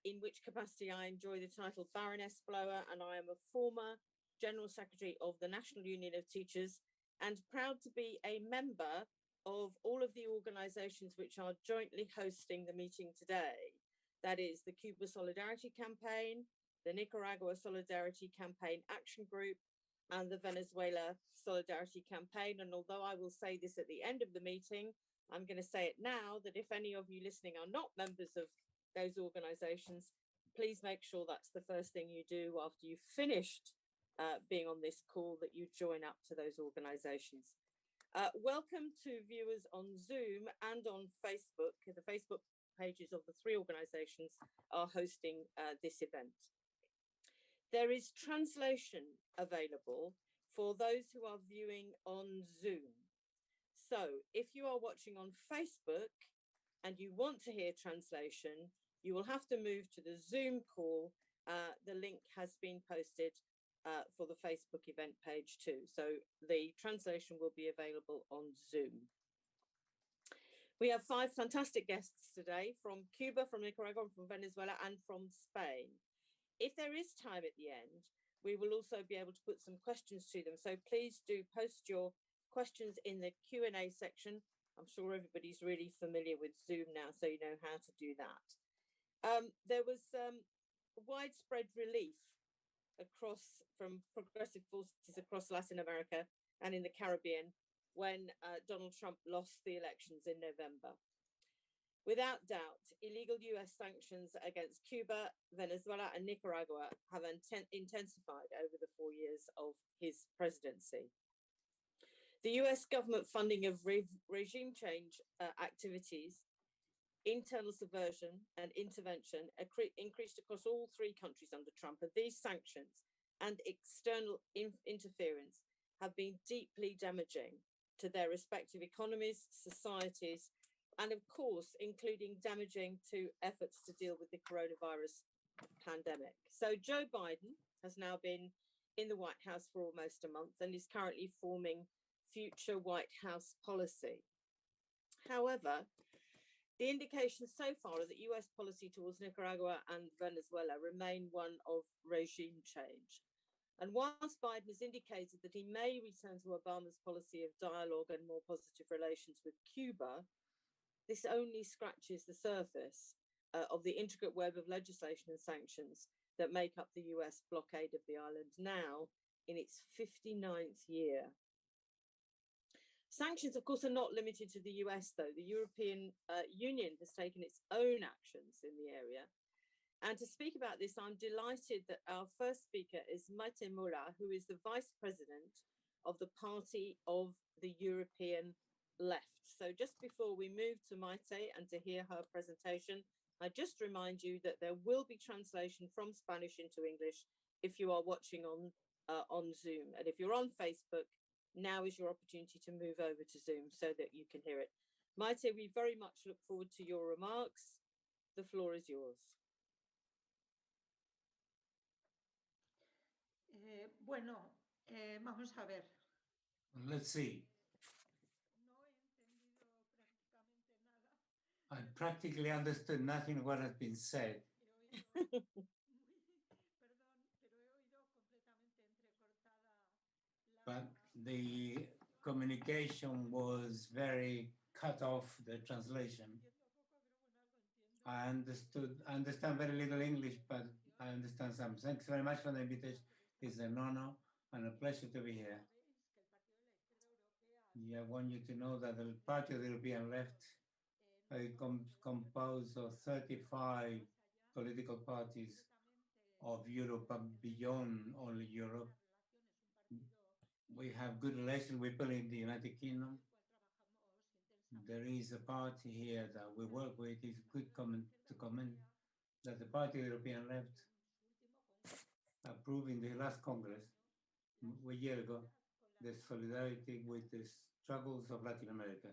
in which capacity I enjoy the title Baroness Blower, and I am a former General Secretary of the National Union of Teachers and proud to be a member of all of the organisations which are jointly hosting the meeting today. That is the Cuba Solidarity Campaign, the Nicaragua Solidarity Campaign Action Group, and the Venezuela Solidarity Campaign. And although I will say this at the end of the meeting, I'm going to say it now, that if any of you listening are not members of those organisations, please make sure that's the first thing you do after you've finished being on this call, that you join up to those organisations. Welcome to viewers on Zoom and on Facebook. The Facebook pages of the three organisations are hosting this event. There is translation available for those who are viewing on Zoom. So if you are watching on Facebook and you want to hear translation, you will have to move to the Zoom call. The link has been posted for the Facebook event page too. So the translation will be available on Zoom. We have 5 fantastic guests today from Cuba, from Nicaragua, from Venezuela, and from Spain. If there is time at the end, we will also be able to put some questions to them. So please do post your questions in the Q&A section. I'm sure everybody's really familiar with Zoom now, so you know how to do that. There was widespread relief from progressive forces across Latin America and in the Caribbean when Donald Trump lost the elections in November. Without doubt, illegal US sanctions against Cuba, Venezuela and Nicaragua have intensified over the 4 years of his presidency. The US government funding of regime change activities, internal subversion and intervention increased across all 3 countries under Trump, and these sanctions and external interference have been deeply damaging to their respective economies, societies, and of course, including damaging to efforts to deal with the coronavirus pandemic. So Joe Biden has now been in the White House for almost a month and is currently forming future White House policy. However, the indications so far are that US policy towards Nicaragua and Venezuela remain one of regime change. And whilst Biden has indicated that he may return to Obama's policy of dialogue and more positive relations with Cuba, this only scratches the surface of the intricate web of legislation and sanctions that make up the US blockade of the island now in its 59th year. Sanctions, of course, are not limited to the US, though. The European Union has taken its own actions in the area. And to speak about this, I'm delighted that our first speaker is Maite Mola, who is the Vice President of the Party of the European Left. So just before we move to Maite and to hear her presentation, I just remind you that there will be translation from Spanish into English if you are watching on Zoom. And if you're on Facebook, now is your opportunity to move over to Zoom so that you can hear it. Maite, we very much look forward to your remarks. The floor is yours. Bueno, vamos a ver. Let's see. No he entendido prácticamente nada. I practically understood nothing of what has been said. Perdón, pero he oído completamente entrecortada But the communication was very cut off, the translation. Entiendo poco, pero bueno, algo entiendo. I understand very little English, but I understand some. Thanks very much for the invitation. It's an honor and a pleasure to be here. Sabéis que el Partido de la Izquierda Europea Yeah, I want you to know that the Party of the European Left composed of 35 political parties of Europe and beyond only Europe. We have good relations with people in the United Kingdom. There is a party here that we work with. It's good to comment that the Party of the European Left approved in the last Congress a year ago the solidarity with the struggles of Latin America.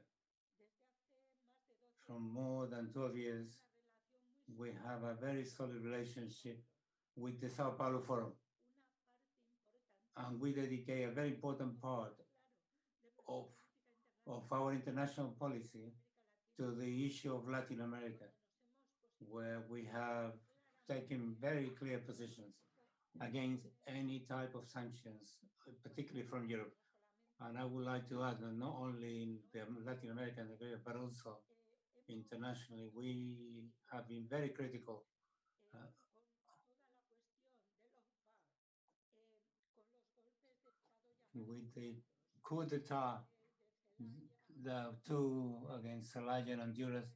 From more than 12 years, we have a very solid relationship with the Sao Paulo Forum. And we dedicate a very important part of our international policy to the issue of Latin America, where we have taken very clear positions against any type of sanctions, particularly from Europe. And I would like to add that not only in the Latin American area, but also internationally, we have been very critical with the coup d'etat, the two against Zelaya and Honduras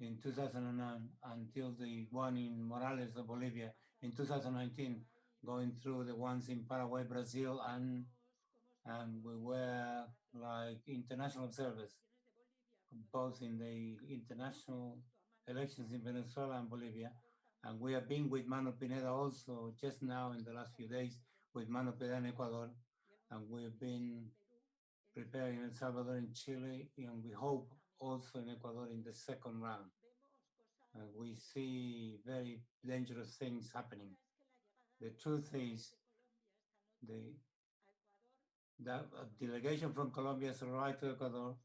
in 2009 until the one in Morales of Bolivia in 2019, going through the ones in Paraguay, Brazil, and we were like international observers, both in the international elections in Venezuela and Bolivia. And we have been with Manu Pineda also just now in the last few days with Manu Pineda in Ecuador. And we've been preparing El Salvador and Chile, and we hope also in Ecuador in the second round. We see very dangerous things happening. The truth is, the delegation from Colombia has arrived to Ecuador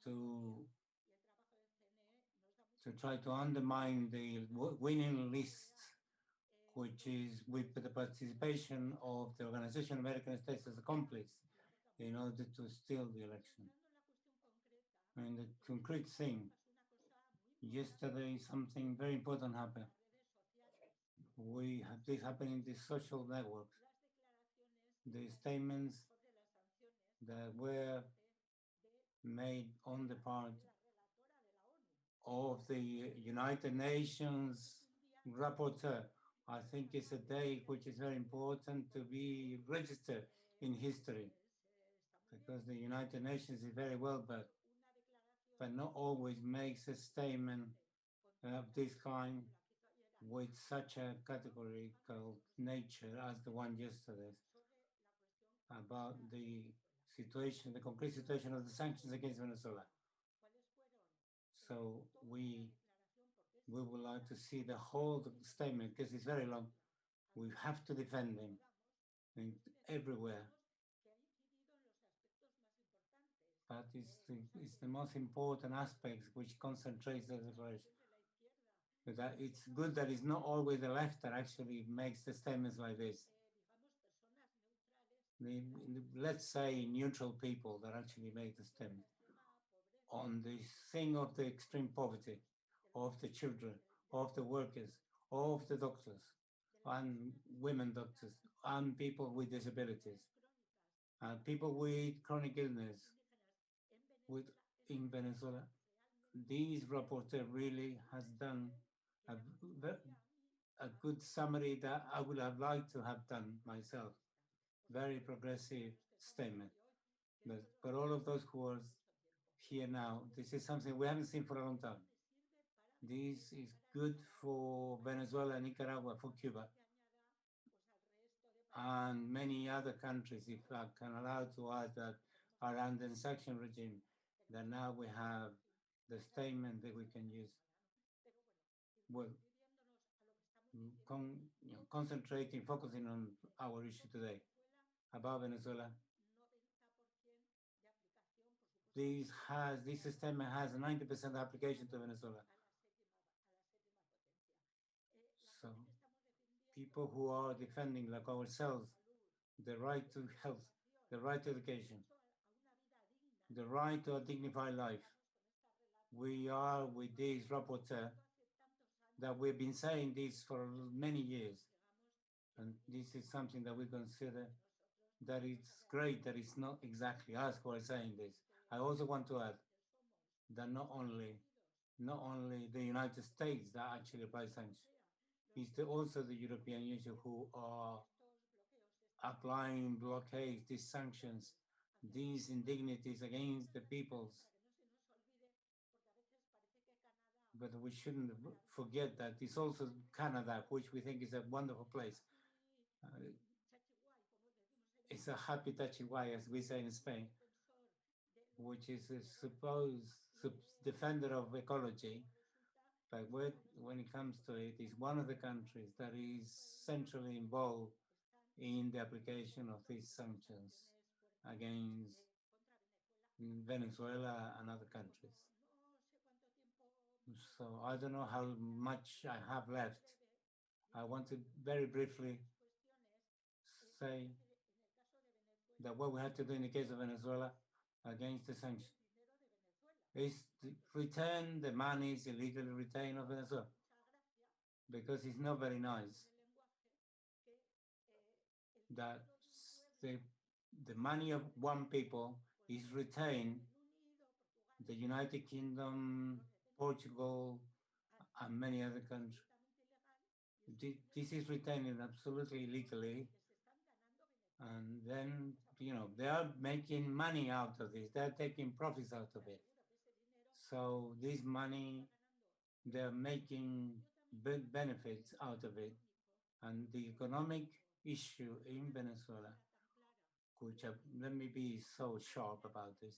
to try to undermine the winning list, which is with the participation of the Organization of American States as accomplice in order to steal the election. And the concrete thing, yesterday something very important happened. We have this happening in the social networks. The statements that were made on the part of the United Nations rapporteur. I think it's a day which is very important to be registered in history, because the United Nations is very well, but not always makes a statement of this kind with such a categorical nature as the one yesterday about the situation, the concrete situation of the sanctions against Venezuela. So we would like to see the whole statement, because it's very long. We have to defend them everywhere. But it's the most important aspects which concentrates the declaration. That it's good that it's not always the left that actually makes the statements like this. Let's say neutral people that actually make the statement on this thing of the extreme poverty, of the children, of the workers, of the doctors, and women doctors, and people with disabilities, and people with chronic illness. In Venezuela, this rapporteur really has done a good summary that I would have liked to have done myself. Very progressive statement. But for all of those who are here now, this is something we haven't seen for a long time. This is good for Venezuela, Nicaragua, for Cuba, and many other countries, if I can allow to add, that are under the sanction regime, that now we have the statement that we can use. Well, concentrating, focusing on our issue today about Venezuela. This statement has a 90% application to Venezuela. So people who are defending, like ourselves, the right to health, the right to education, the right to a dignified life. We are with this rapporteur that we've been saying this for many years. And this is something that we consider that it's great that it's not exactly us who are saying this. I also want to add that not only the United States that actually apply sanctions, it's also the European Union who are applying blockades, these sanctions, these indignities against the peoples. But we shouldn't forget that it's also Canada, which we think is a wonderful place. It's a happy Tachihuay, as we say in Spain, which is a supposed defender of ecology. But when it comes to it, is one of the countries that is centrally involved in the application of these sanctions against Venezuela and other countries. So I don't know how much I have left. I want to very briefly say that what we have to do in the case of Venezuela against the sanctions is to return the monies illegally retained of Venezuela, because it's not very nice that the money of one people is retained, the United Kingdom, Portugal, and many other countries. This is retained absolutely illegally, and then, you know, they are making money out of this. They're taking profits out of it. So this money, they're making big benefits out of it. And the economic issue in Venezuela, which let me be so sharp about this.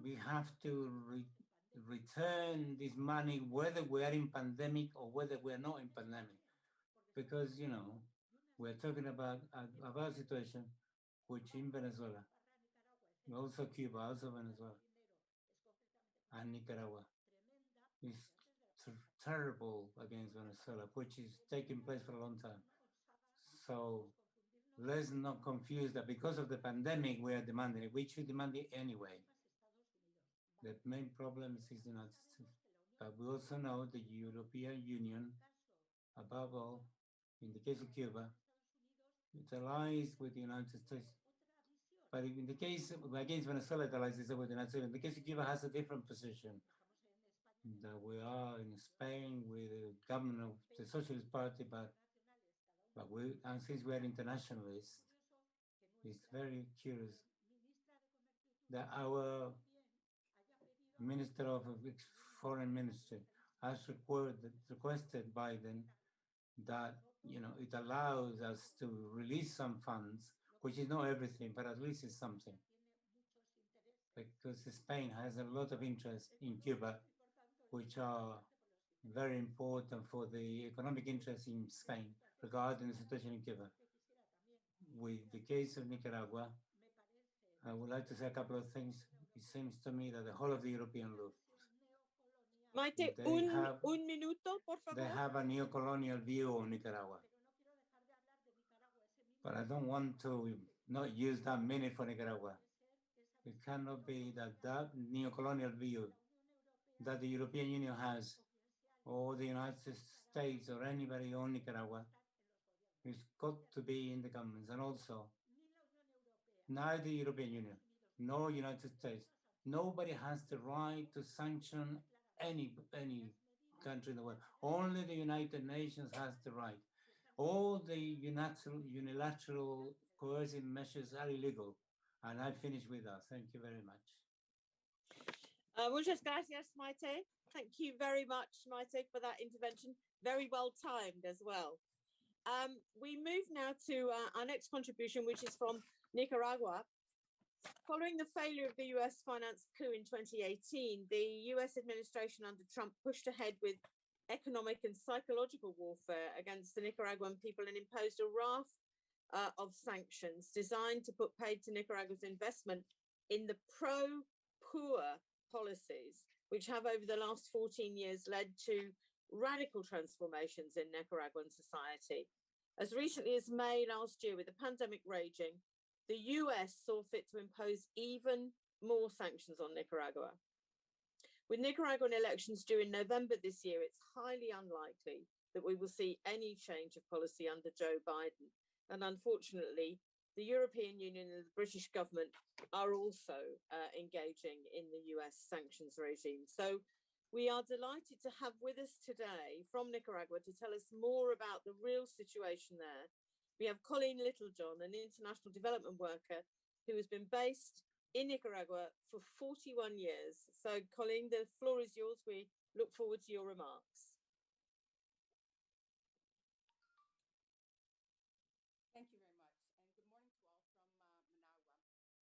We have to return this money, whether we are in pandemic or whether we are not in pandemic, because, you know, we're talking about a situation which in Venezuela, also Cuba, also Venezuela, and Nicaragua is terrible against Venezuela, which is taking place for a long time. So let's not confuse that because of the pandemic we are demanding it. We should demand it anyway. The main problem is the United States. But we also know the European Union, above all, in the case of Cuba, it allies with the United States. But in the case against Venezuela, it allies with the United States. In the case of Cuba, has a different position. That we are in Spain with the government of the Socialist Party, but and since we are internationalists, it's very curious that our Minister of Foreign Ministry has requested Biden that, you know, it allows us to release some funds, which is not everything, but at least it's something. Because Spain has a lot of interest in Cuba, which are very important for the economic interest in Spain regarding the situation in Cuba. With the case of Nicaragua, I would like to say a couple of things. It seems to me that the whole of the European loop, Maite, un minuto, por favor. They have a neo-colonial view on Nicaragua. But I don't want to not use that minute for Nicaragua. It cannot be that that neo-colonial view that the European Union has, or the United States, or anybody on Nicaragua, it's got to be in the governments. And also, neither the European Union nor United States, nobody has the right to sanction any country in the world. Only the United Nations has the right. All the unilateral coercive measures are illegal. And I finish with that. Thank you very much. Muchas gracias, Maite. Thank you very much, Maite, for that intervention. Very well timed as well. We move now to our next contribution, which is from Nicaragua. Following the failure of the US financed coup in 2018, the US administration under Trump pushed ahead with economic and psychological warfare against the Nicaraguan people and imposed a raft of sanctions designed to put paid to Nicaragua's investment in the pro-poor policies, which have over the last 14 years led to radical transformations in Nicaraguan society. As recently as May last year, with the pandemic raging, the US saw fit to impose even more sanctions on Nicaragua. With Nicaraguan elections due in November this year, it's highly unlikely that we will see any change of policy under Joe Biden. And unfortunately, the European Union and the British government are also engaging in the US sanctions regime. So we are delighted to have with us today from Nicaragua to tell us more about the real situation there. We have Coleen Littlejohn, an international development worker who has been based in Nicaragua for 41 years. So Coleen, the floor is yours. We look forward to your remarks. Thank you very much. And good morning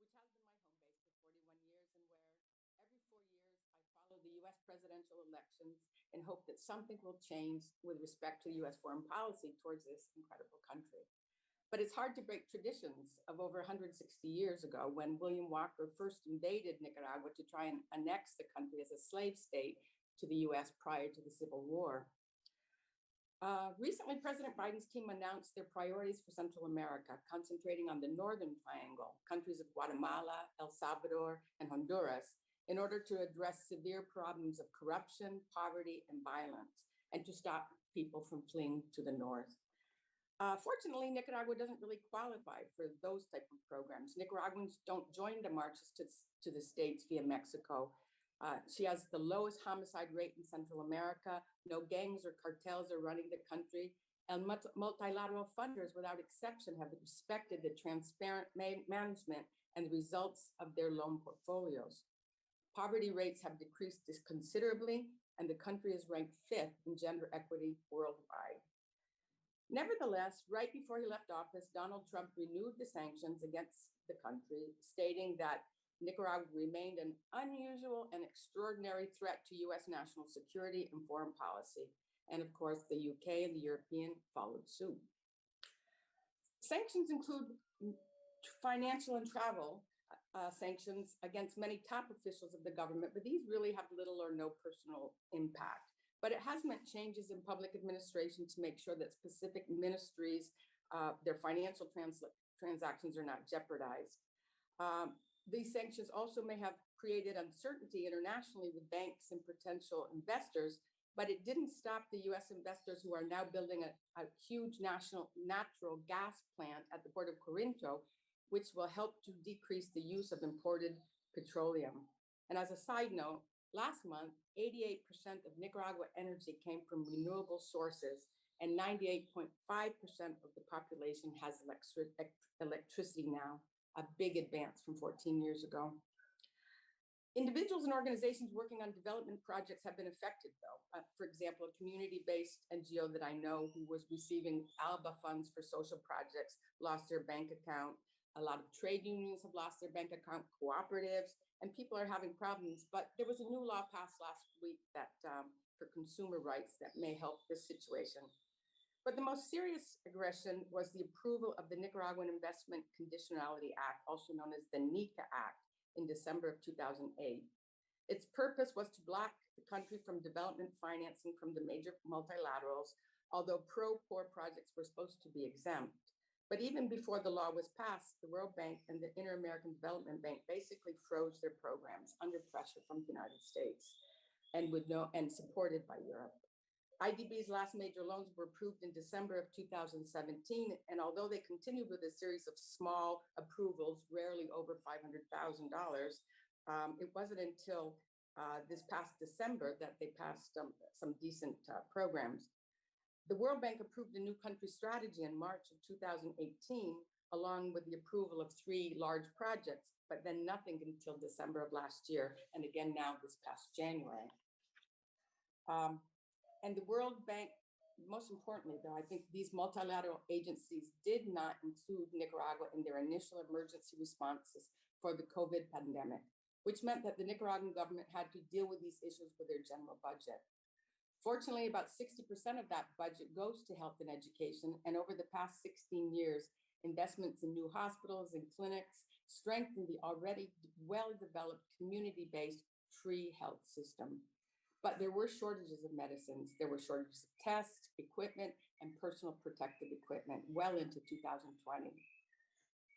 to all from Managua, which has been my home base for 41 years and where every 4 years I follow the US presidential elections and hope that something will change with respect to US foreign policy towards this incredible country. But it's hard to break traditions of over 160 years ago when William Walker first invaded Nicaragua to try and annex the country as a slave state to the US prior to the Civil War. Recently, President Biden's team announced their priorities for Central America, concentrating on the Northern Triangle, countries of Guatemala, El Salvador, and Honduras, in order to address severe problems of corruption, poverty, and violence, and to stop people from fleeing to the north. Fortunately, Nicaragua doesn't really qualify for those type of programs. Nicaraguans don't join the marches to the states via Mexico. She has the lowest homicide rate in Central America. No gangs or cartels are running the country. And multilateral funders, without exception, have respected the transparent management and the results of their loan portfolios. Poverty rates have decreased considerably, and the country is ranked 5th in gender equity worldwide. Nevertheless, right before he left office, Donald Trump renewed the sanctions against the country, stating that Nicaragua remained an unusual and extraordinary threat to US national security and foreign policy. And of course, the UK and the European followed suit. Sanctions include financial and travel sanctions against many top officials of the government, but these really have little or no personal impact. But it has meant changes in public administration to make sure that specific ministries, their financial transactions are not jeopardized. These sanctions also may have created uncertainty internationally with banks and potential investors, but it didn't stop the US investors who are now building a huge natural gas plant at the port of Corinto, which will help to decrease the use of imported petroleum. And as a side note, last month, 88% of Nicaragua energy came from renewable sources, and 98.5% of the population has electricity now, a big advance from 14 years ago. Individuals and organizations working on development projects have been affected, though. For example, a community-based NGO that I know who was receiving ALBA funds for social projects lost their bank account. A lot of trade unions have lost their bank account, cooperatives, and people are having problems. But there was a new law passed last week that for consumer rights that may help this situation. But the most serious aggression was the approval of the Nicaraguan Investment Conditionality Act, also known as the NICA Act, in December of 2008. Its purpose was to block the country from development financing from the major multilaterals, although pro-poor projects were supposed to be exempt. But even before the law was passed, the World Bank and the Inter-American Development Bank basically froze their programs under pressure from the United States and supported by Europe. IDB's last major loans were approved in December of 2017, and although they continued with a series of small approvals, rarely over $500,000, it wasn't until this past December that they passed some decent programs. The World Bank approved a new country strategy in March of 2018, along with the approval of 3 large projects, but then nothing until December of last year, and again now this past January. And the World Bank, most importantly, though, I think these multilateral agencies did not include Nicaragua in their initial emergency responses for the COVID pandemic, which meant that the Nicaraguan government had to deal with these issues with their general budget. Fortunately, about 60% of that budget goes to health and education, and over the past 16 years, investments in new hospitals and clinics strengthened the already well-developed community-based free health system. But there were shortages of medicines, there were shortages of tests, equipment, and personal protective equipment well into 2020.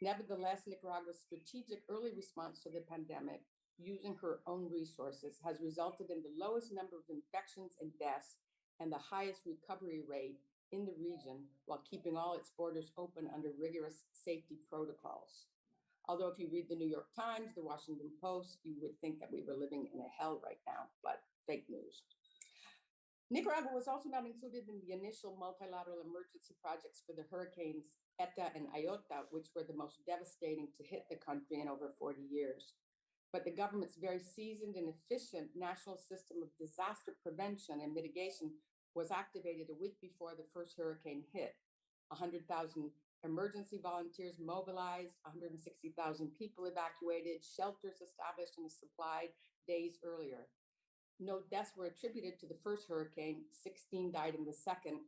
Nevertheless, Nicaragua's strategic early response to the pandemic, using her own resources, has resulted in the lowest number of infections and deaths and the highest recovery rate in the region, while keeping all its borders open under rigorous safety protocols. Although if you read the New York Times, the Washington Post, you would think that we were living in a hell right now, but fake news. Nicaragua was also not included in the initial multilateral emergency projects for the hurricanes Eta and Iota, which were the most devastating to hit the country in over 40 years. But the government's very seasoned and efficient national system of disaster prevention and mitigation was activated a week before the first hurricane hit. 100,000 emergency volunteers mobilized, 160,000 people evacuated, shelters established and supplied days earlier. No deaths were attributed to the first hurricane, 16 died in the second,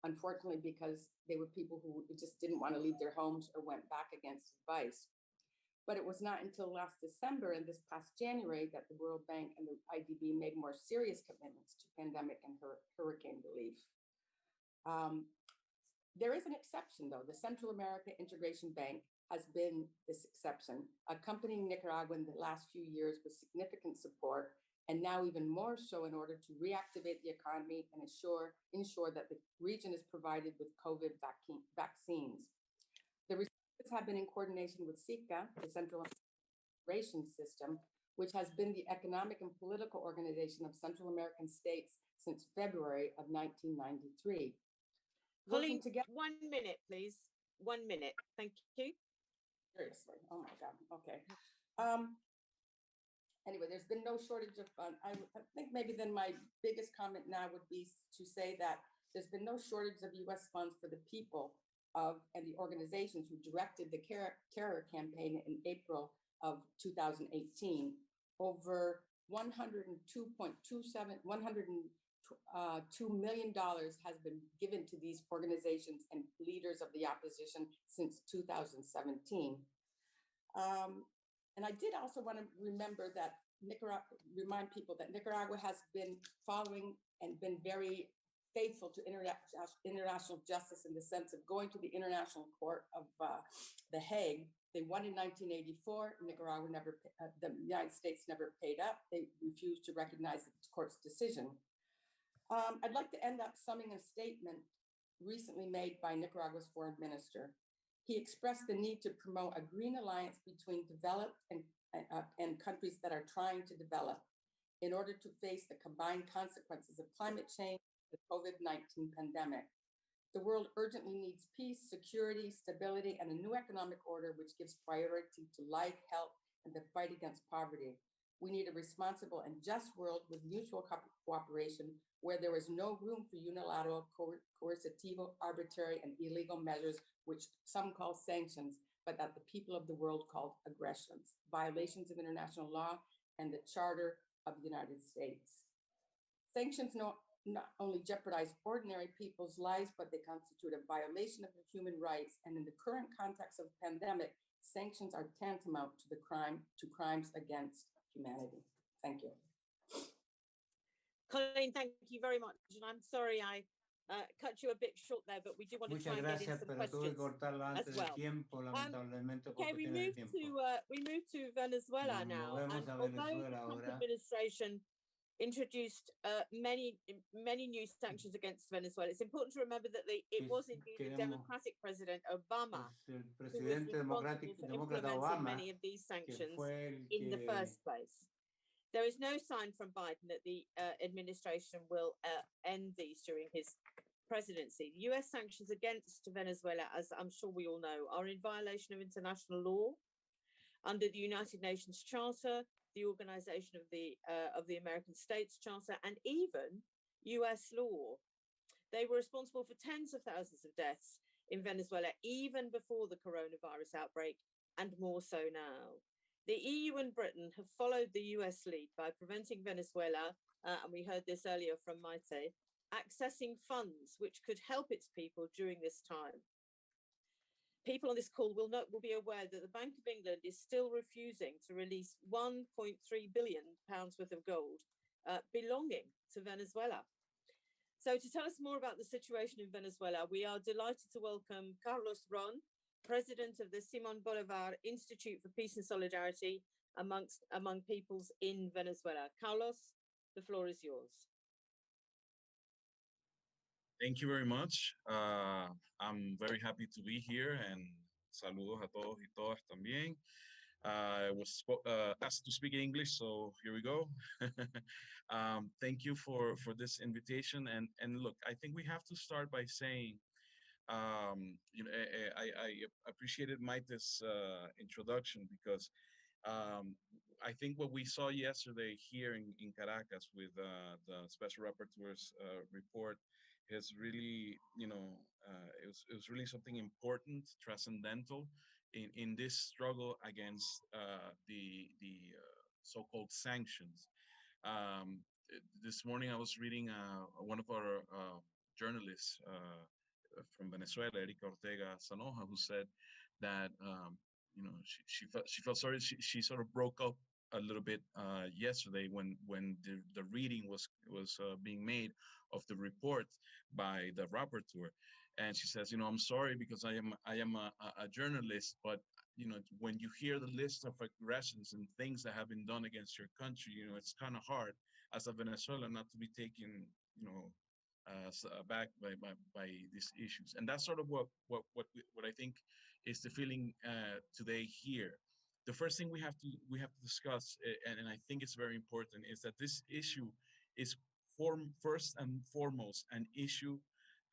unfortunately, because they were people who just didn't want to leave their homes or went back against advice. But it was not until last December and this past January that the World Bank and the IDB made more serious commitments to pandemic and hurricane relief. There is an exception, though. The Central America Integration Bank has been this exception, accompanying Nicaragua in the last few years with significant support, and now even more so in order to reactivate the economy and ensure that the region is provided with COVID vaccines. The responses have been in coordination with SICA, the Central Integration System, which has been the economic and political organization of Central American states since February of 1993. Coleen, 1 minute, please. 1 minute. Thank you. Seriously. Oh my God. Okay. Anyway, there's been no shortage of funds. I think maybe then my biggest comment now would be to say that there's been no shortage of U.S. funds for the people and the organizations who directed the terror campaign in April of 2018. Over $102 million has been given to these organizations and leaders of the opposition since 2017. And I did also want to remind people that Nicaragua has been following and been very faithful to international justice in the sense of going to the International Court of The Hague. They won in 1984. The United States never paid up. They refused to recognize the court's decision. I'd like to end up summing a statement recently made by Nicaragua's foreign minister. He expressed the need to promote a green alliance between developed and countries that are trying to develop in order to face the combined consequences of climate change and the COVID-19 pandemic. The world urgently needs peace, security, stability, and a new economic order which gives priority to life, health, and the fight against poverty. We need a responsible and just world with mutual cooperation where there is no room for unilateral, coercive, arbitrary, and illegal measures, which some call sanctions, but that the people of the world called aggressions, violations of international law and the Charter of the United States. Sanctions not only jeopardize ordinary people's lives, but they constitute a violation of their human rights. And in the current context of the pandemic, sanctions are tantamount to crimes against humanity. Thank you. Coleen, thank you very much. And I'm sorry I cut you a bit short there, but we do want to try and get in some questions as well. Okay, we move to Venezuela now. And although the Trump administration introduced many new sanctions against Venezuela, it's important to remember that it was indeed the Democratic President Obama who was responsible for implementing many of these sanctions in the first place. There is no sign from Biden that the administration will end these during his presidency. The US sanctions against Venezuela, as I'm sure we all know, are in violation of international law under the United Nations Charter, the Organization of the American States Charter, and even US law. They were responsible for tens of thousands of deaths in Venezuela, even before the coronavirus outbreak, and more so now. The EU and Britain have followed the US lead by preventing Venezuela, and we heard this earlier from Maite, accessing funds which could help its people during this time. People on this call will be aware that the Bank of England is still refusing to release £1.3 billion worth of gold belonging to Venezuela. So to tell us more about the situation in Venezuela, we are delighted to welcome Carlos Ron, President of the Simón Bolivar Institute for Peace and Solidarity among peoples in Venezuela. Carlos, the floor is yours. Thank you very much. I'm very happy to be here, and saludos a todos y todas también. I was asked to speak in English, so here we go. Thank you for this invitation. And look, I think we have to start by saying, you know, I appreciated Maite's introduction because I think what we saw yesterday here in Caracas with the Special Rapporteur's report is really, you know, it was really something important, transcendental in this struggle against the so-called sanctions. This morning I was reading one of our journalist from Venezuela, Erika Ortega Sanoja, who said that she felt sorry. She sort of broke up a little bit yesterday when the reading was being made of the report by the rapporteur, and she says, I'm sorry because I am a journalist, but when you hear the list of aggressions and things that have been done against your country, it's kind of hard as a Venezuelan not to be taken, aback by these issues. And that's sort of what I think is the feeling today here. The first thing we have to discuss, and I think it's very important, is that this issue is first and foremost an issue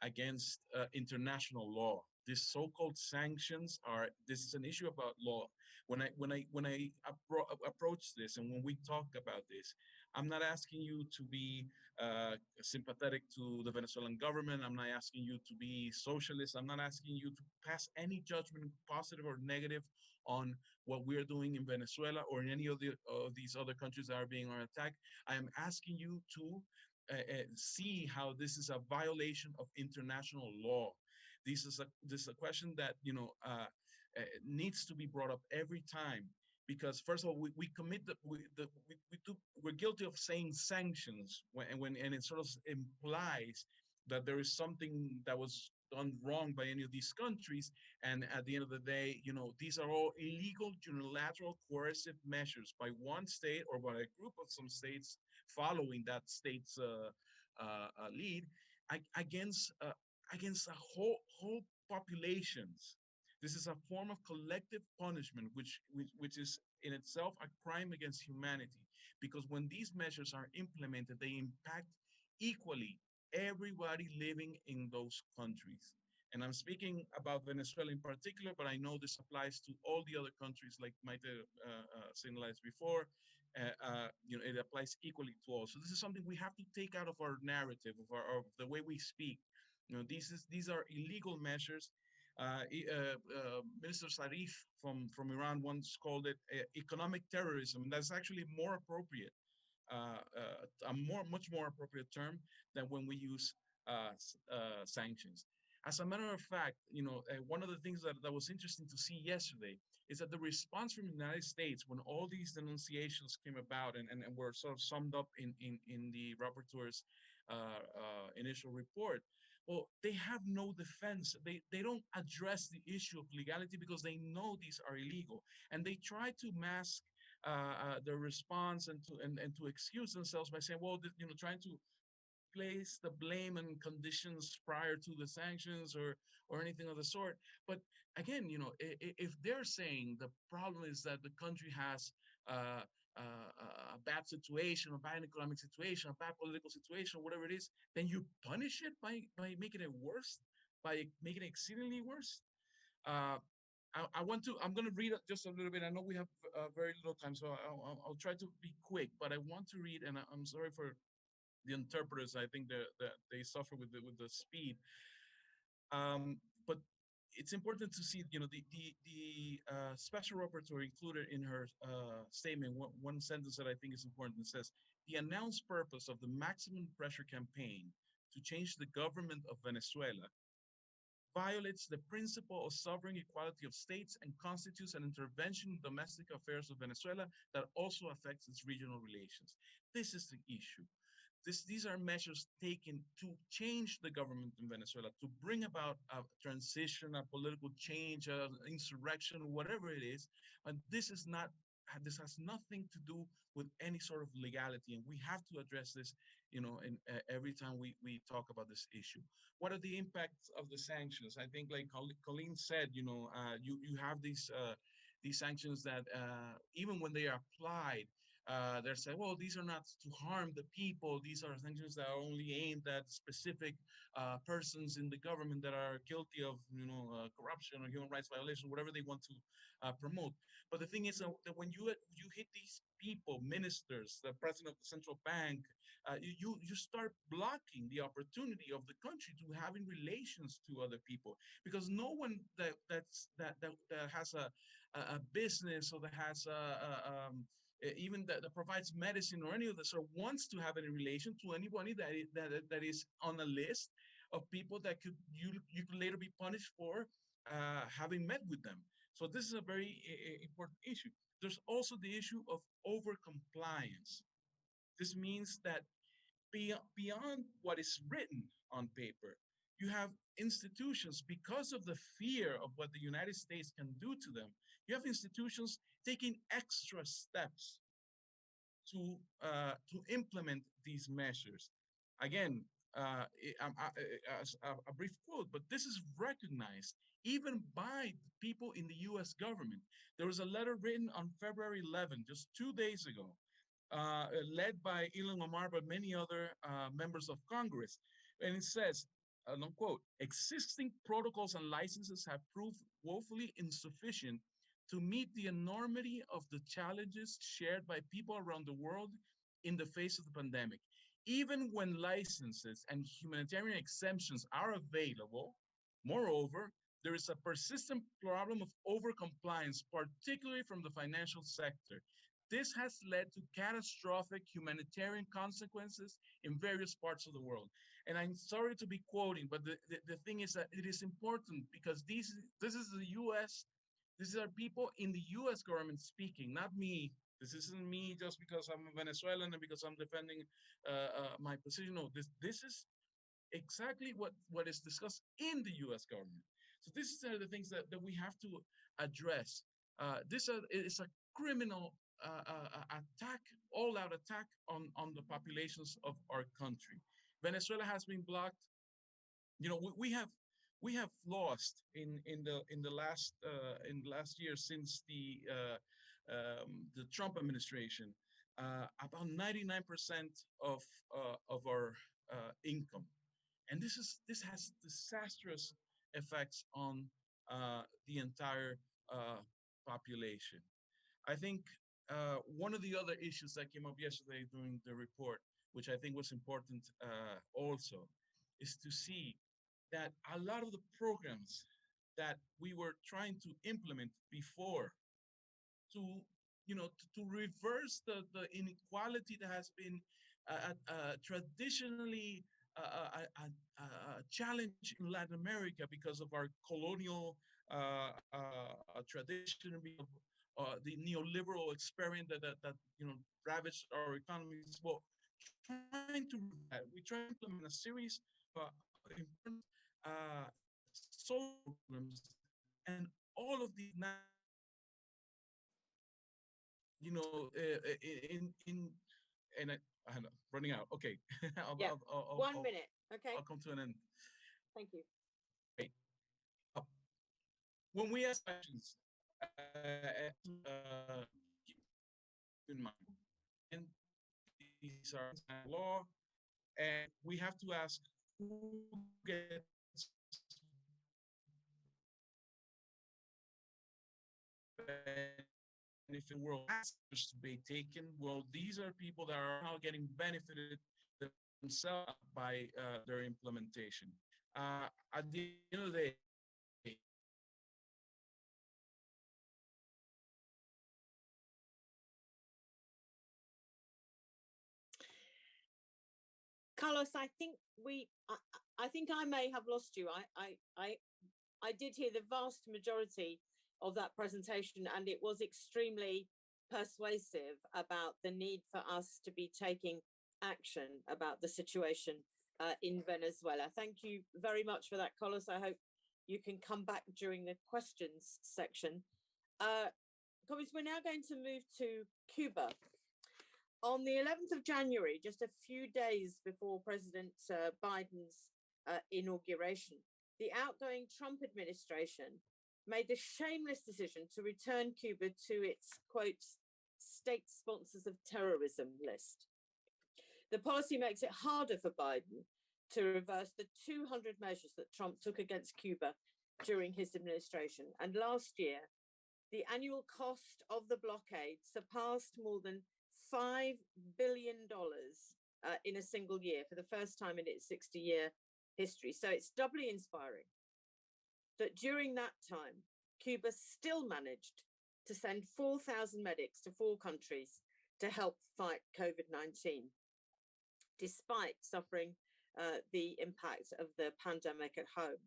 against international law. These so-called sanctions this is an issue about law. When I approach this and when we talk about this, I'm not asking you to be sympathetic to the Venezuelan government. I'm not asking you to be socialist. I'm not asking you to pass any judgment, positive or negative, on what we're doing in Venezuela or in any of these other countries that are being attacked. I am asking you to see how this is a violation of international law. This is a question that needs to be brought up every time, because first of all, we commit we're guilty of saying sanctions and it sort of implies that there is something that was done wrong by any of these countries, and at the end of the day, these are all illegal, unilateral, coercive measures by one state or by a group of some states following that state's lead against a whole populations. This is a form of collective punishment, which is in itself a crime against humanity, because when these measures are implemented, they impact equally everybody living in those countries. And I'm speaking about Venezuela in particular, but I know this applies to all the other countries, like Maite signalized before. It applies equally to all. So this is something we have to take out of our narrative, of the way we speak. These are illegal measures. Minister Zarif from Iran once called it economic terrorism. And that's actually more appropriate, a much more appropriate term than when we use sanctions. As a matter of fact, one of the things that was interesting to see yesterday is that the response from the United States, when all these denunciations came about and were sort of summed up in the rapporteur's initial report, well, they have no defense. They don't address the issue of legality because they know these are illegal, and they try to mask their response and to excuse themselves by saying, well, trying to place the blame and conditions prior to the sanctions or anything of the sort. But again, if they're saying the problem is that the country has a bad situation, a bad economic situation, a bad political situation, whatever it is, then you punish it by making it worse, by making it exceedingly worse. I'm going to read just a little bit. I know we have very little time, so I'll try to be quick, but I want to read, and I'm sorry for the interpreters. I think that they suffer with the speed. But it's important to see, the special rapporteur included in her statement one sentence that I think is important. It says, the announced purpose of the maximum pressure campaign to change the government of Venezuela violates the principle of sovereign equality of states and constitutes an intervention in domestic affairs of Venezuela that also affects its regional relations. This is the issue. These are measures taken to change the government in Venezuela, to bring about a transition, a political change, an insurrection, whatever it is. And this has nothing to do with any sort of legality. And we have to address this, every time we talk about this issue. What are the impacts of the sanctions? I think, like Coleen said, you have these sanctions that even when they are applied, they're saying, well, these are not to harm the people. These are sanctions that are only aimed at specific persons in the government that are guilty of, corruption or human rights violation, whatever they want to promote. But the thing is that when you hit these people, ministers, the president of the central bank, you start blocking the opportunity of the country to having relations to other people, because no one that has a business or that has even that provides medicine or any of the sort wants to have any relation to anybody that is on a list of people that you could later be punished for having met with them. So this is a very important issue. There's also the issue of overcompliance. This means that beyond what is written on paper, you have institutions, because of the fear of what the United States can do to them, you have institutions taking extra steps to implement these measures. Again, as a brief quote, but this is recognized even by people in the US government. There was a letter written on February 11, just 2 days ago, led by Ilhan Omar, but many other members of Congress. And it says, unquote, existing protocols and licenses have proved woefully insufficient to meet the enormity of the challenges shared by people around the world in the face of the pandemic. Even when licenses and humanitarian exemptions are available, moreover, there is a persistent problem of overcompliance, particularly from the financial sector. This has led to catastrophic humanitarian consequences in various parts of the world. And I'm sorry to be quoting, but the thing is that it is important because this is the US, these are people in the US government speaking, not me. This isn't me just because I'm a Venezuelan and because I'm defending my position. No, this is exactly what is discussed in the US government. So these are the things that we have to address. This is a criminal attack, all-out attack on the populations of our country. Venezuela has been blocked. You know, we have lost in the last year since the Trump administration about 99% of our income, and this has disastrous effects on the entire population. I think one of the other issues that came up yesterday during the report, which I think was important also, is to see that a lot of the programs that we were trying to implement before to, to reverse the inequality that has been traditionally a challenge in Latin America because of our colonial tradition, the neoliberal experiment that ravaged our economies. Well, we try to implement a series of important social programs, and all of these now, and I'm running out. Okay. Yeah. 1 minute. Okay. I'll come to an end. Thank you. Okay. When we ask questions, keep in mind, and these are law, and we have to ask who gets benefit in the world answers to be taken. Well, these are people that are now getting benefited themselves by their implementation. At the end of the day, Carlos, I think I may have lost you. I did hear the vast majority of that presentation, and it was extremely persuasive about the need for us to be taking action about the situation in Venezuela. Thank you very much for that, Carlos. I hope you can come back during the questions section. Colleagues, we're now going to move to Cuba. On the 11th of January, just a few days before President Biden's inauguration, the outgoing Trump administration made the shameless decision to return Cuba to its, quote, state sponsors of terrorism list. The policy makes it harder for Biden to reverse the 200 measures that Trump took against Cuba during his administration. And last year, the annual cost of the blockade surpassed more than $5 billion in a single year for the first time in its 60-year history. So it's doubly inspiring that during that time, Cuba still managed to send 4,000 medics to 4 countries to help fight COVID-19, despite suffering the impact of the pandemic at home.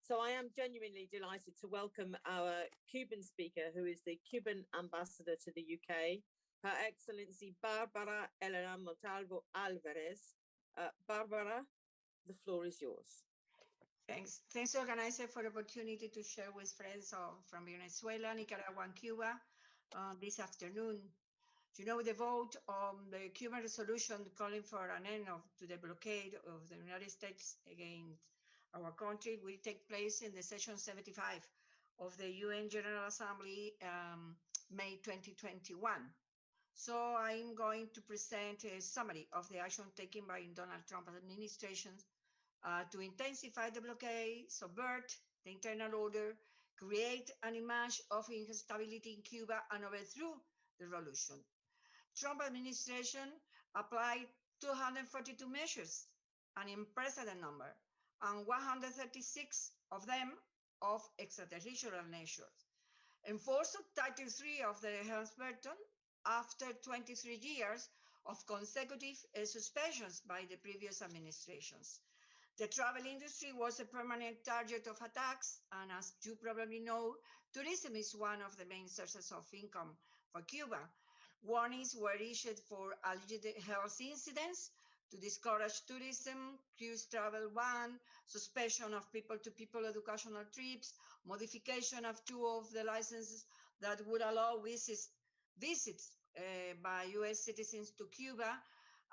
So I am genuinely delighted to welcome our Cuban speaker, who is the Cuban ambassador to the UK, Her Excellency Bárbara Elena Montalvo Álvarez. Bárbara, the floor is yours. Thanks, organizer, for the opportunity to share with friends from Venezuela, Nicaragua, and Cuba this afternoon. You know, the vote on the Cuban resolution calling for an end to the blockade of the United States against our country will take place in the session 75 of the UN General Assembly, May 2021. So I'm going to present a summary of the action taken by Donald Trump administration to intensify the blockade, subvert the internal order, create an image of instability in Cuba, and overthrew the revolution. Trump administration applied 242 measures, an impressive number, and 136 of them of extraterritorial nature. Enforced Title III of the Helms-Burton after 23 years of consecutive suspensions by the previous administrations. The travel industry was a permanent target of attacks, and as you probably know, tourism is one of the main sources of income for Cuba. Warnings were issued for alleged health incidents to discourage tourism, cruise travel ban, suspension of people-to-people educational trips, modification of 2 of the licenses that would allow visits by US citizens to Cuba,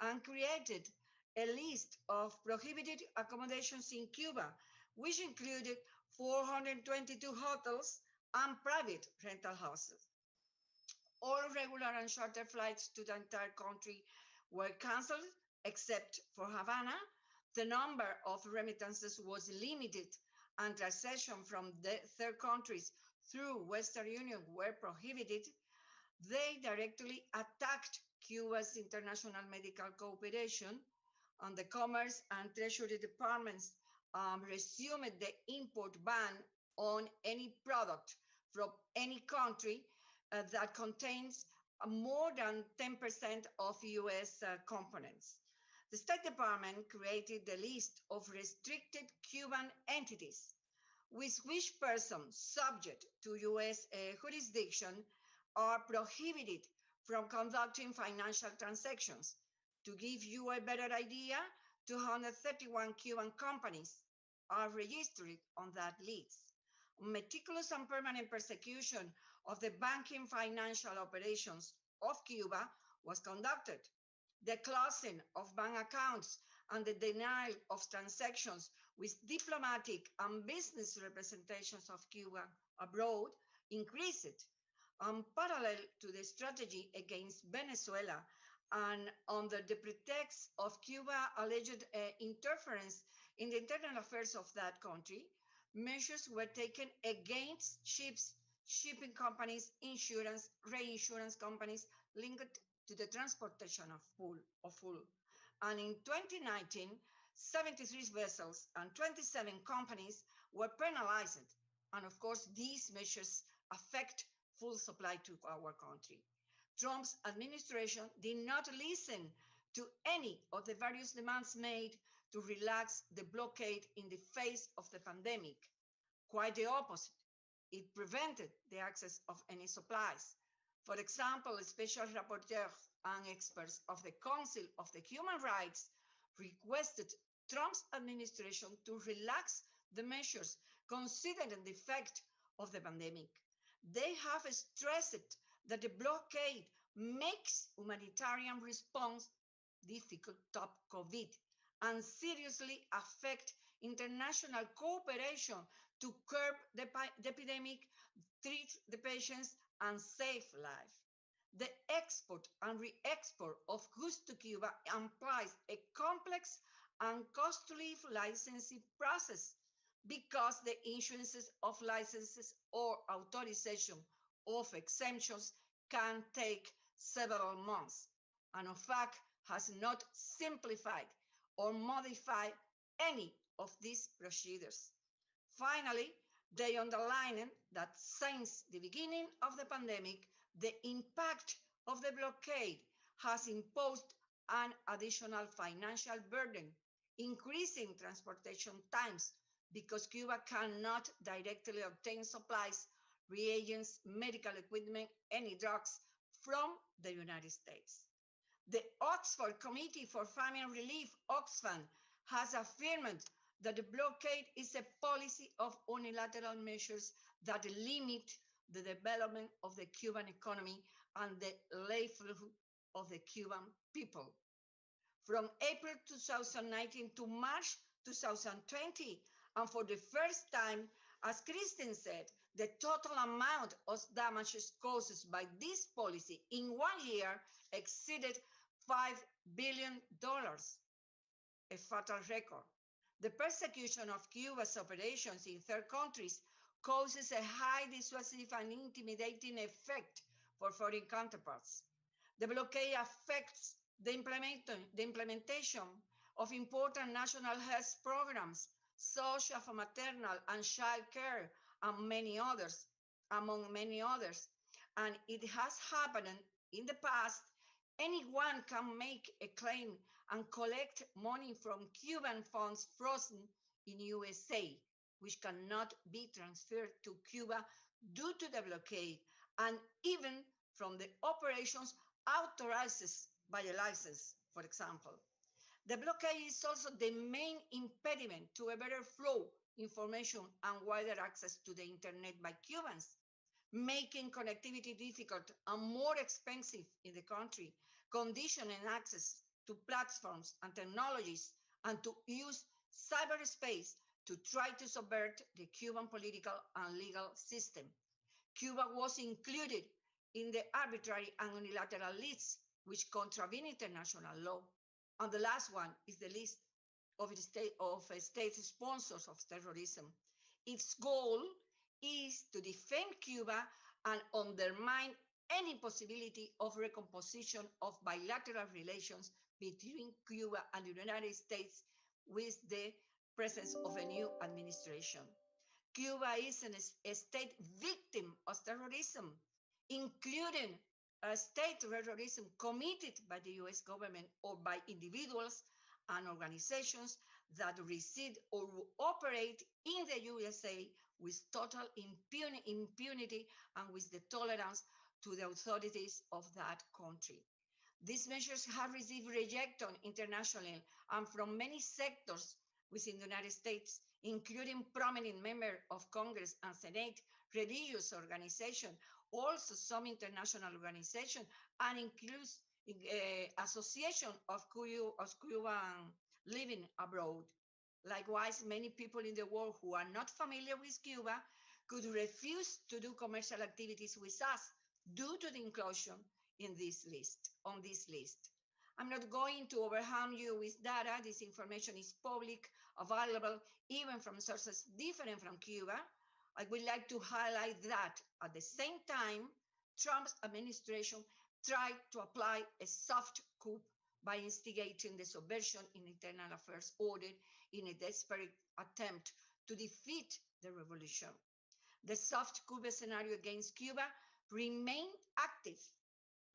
and created a list of prohibited accommodations in Cuba, which included 422 hotels and private rental houses. All regular and charter flights to the entire country were canceled, except for Havana. The number of remittances was limited, and transaction from the third countries through Western Union were prohibited. They directly attacked Cuba's international medical cooperation, and the Commerce and Treasury departments resumed the import ban on any product from any country that contains more than 10% of US components. The State Department created the list of restricted Cuban entities with which persons subject to US jurisdiction are prohibited from conducting financial transactions. To give you a better idea, 231 Cuban companies are registered on that list. Meticulous and permanent persecution of the banking financial operations of Cuba was conducted. The closing of bank accounts and the denial of transactions with diplomatic and business representations of Cuba abroad increased. Parallel to the strategy against Venezuela, and under the pretext of Cuba alleged interference in the internal affairs of that country, measures were taken against ships, shipping companies, insurance, reinsurance companies linked to the transportation of fuel. And in 2019, 73 vessels and 27 companies were penalized. And of course, these measures affect full supply to our country. Trump's administration did not listen to any of the various demands made to relax the blockade in the face of the pandemic. Quite the opposite. It prevented the access of any supplies. For example, special rapporteurs and experts of the Council of the Human Rights requested Trump's administration to relax the measures considering the effect of the pandemic. They have stressed that the blockade makes humanitarian response difficult to COVID and seriously affect international cooperation to curb the epidemic, treat the patients, and save life. The export and re-export of goods to Cuba implies a complex and costly licensing process because the issuances of licenses or authorization of exemptions can take several months, and in fact has not simplified or modified any of these procedures. Finally, they underline that since the beginning of the pandemic, the impact of the blockade has imposed an additional financial burden increasing transportation times because Cuba cannot directly obtain supplies, reagents, medical equipment, any drugs from the United States. The Oxford Committee for Famine Relief, Oxfam, has affirmed that the blockade is a policy of unilateral measures that limit the development of the Cuban economy and the livelihood of the Cuban people. From April 2019 to March 2020, and for the first time, as Kristen said, the total amount of damages caused by this policy in 1 year exceeded $5 billion, a fatal record. The persecution of Cuba's operations in third countries causes a high dissuasive and intimidating effect for foreign counterparts. The blockade affects the implementation of important national health programs, such as maternal and child care, and among many others. And it has happened in the past. Anyone can make a claim and collect money from Cuban funds frozen in USA, which cannot be transferred to Cuba due to the blockade, and even from the operations authorized by a license, for example. The blockade is also the main impediment to a better flow information and wider access to the internet by Cubans, making connectivity difficult and more expensive in the country, conditioning access to platforms and technologies, and to use cyberspace to try to subvert the Cuban political and legal system. Cuba was included in the arbitrary and unilateral lists which contravene international law. And the last one is the list of state sponsors of terrorism. Its goal is to defend Cuba and undermine any possibility of recomposition of bilateral relations between Cuba and the United States with the presence of a new administration. Cuba is a state victim of terrorism, including state terrorism committed by the US government or by individuals and organizations that reside or operate in the USA with total impunity and with the tolerance to the authorities of that country. These measures have received rejection internationally and from many sectors within the United States, including prominent members of Congress and Senate, religious organizations, also some international organizations, and includes Association of Cuban living abroad. Likewise, many people in the world who are not familiar with Cuba could refuse to do commercial activities with us due to the inclusion in this list, on this list. I'm not going to overwhelm you with data. This information is public, available, even from sources different from Cuba. I would like to highlight that at the same time, Trump's administration tried to apply a soft coup by instigating the subversion in internal affairs order in a desperate attempt to defeat the revolution. The soft coup scenario against Cuba remained active,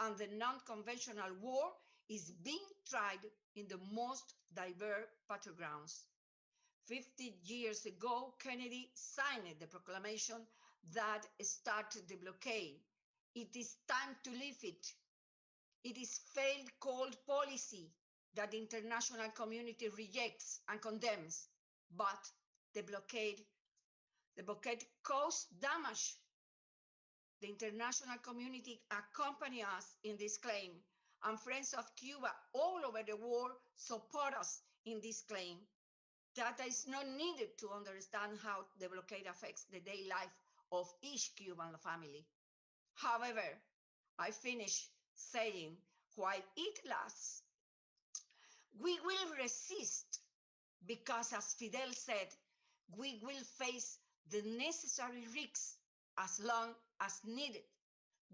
and the non-conventional war is being tried in the most diverse battlegrounds. 50 years ago, Kennedy signed the proclamation that started the blockade. It is time to leave it. It is failed cold policy that the international community rejects and condemns, but the blockade caused damage. The international community accompany us in this claim, and friends of Cuba all over the world support us in this claim. Data is not needed to understand how the blockade affects the daily life of each Cuban family. However, I finish saying, while it lasts, we will resist because, as Fidel said, we will face the necessary risks as long as needed.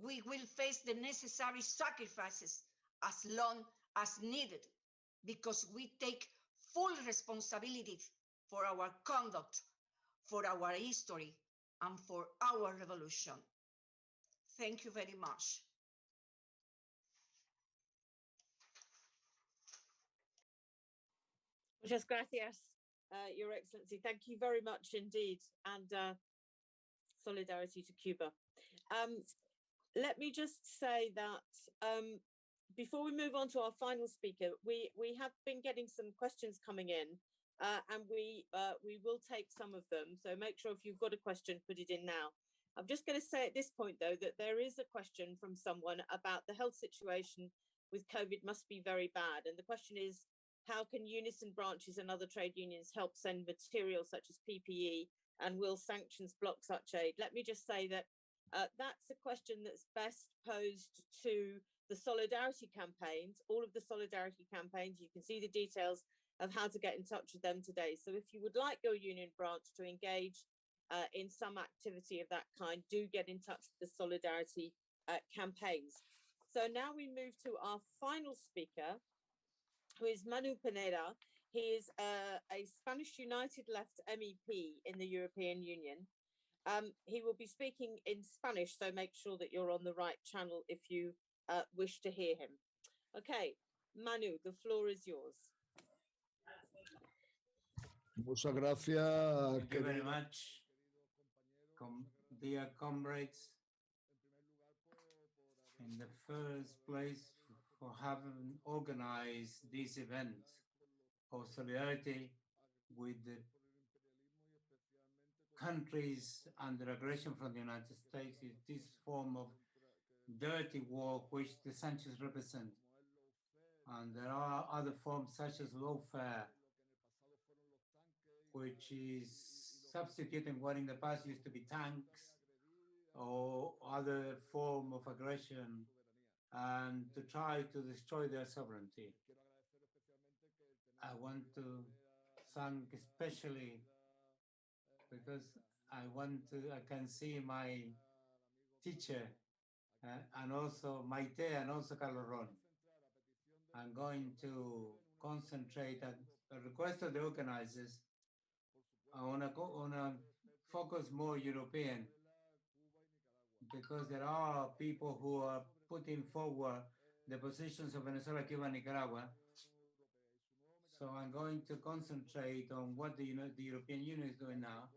We will face the necessary sacrifices as long as needed, because we take full responsibility for our conduct, for our history, and for our revolution. Thank you very much. Muchas gracias, Your Excellency. Thank you very much indeed. And solidarity to Cuba. Let me just say that before we move on to our final speaker, we have been getting some questions coming in, and we will take some of them. So make sure if you've got a question, put it in now. I'm just going to say at this point, though, that there is a question from someone about the health situation with COVID must be very bad. And the question is, how can Unison branches and other trade unions help send materials such as PPE, and will sanctions block such aid? Let me just say that that's a question that's best posed to the solidarity campaigns, all of the solidarity campaigns. You can see the details of how to get in touch with them today. So if you would like your union branch to engage in some activity of that kind, do get in touch with the solidarity campaigns. So now we move to our final speaker, who is Manu Pineda. He is a Spanish United Left MEP in the European Union. He will be speaking in Spanish, so make sure that you're on the right channel if you wish to hear him. Okay, Manu, the floor is yours. Muchas gracias. Thank you very much, dear comrades. In the first place, for having organized this event of solidarity with the countries under aggression from the United States, is this form of dirty war which the Sanctions represent. And there are other forms such as lawfare, which is substituting what in the past used to be tanks or other form of aggression, and to try to destroy their sovereignty. I want to thank especially because I can see my teacher and also Maite and also Carlos Ron. I'm going to concentrate at the request of the organizers. I want to focus more European, because there are people who are putting forward the positions of Venezuela, Cuba, and Nicaragua. So I'm going to concentrate on what the European Union is doing now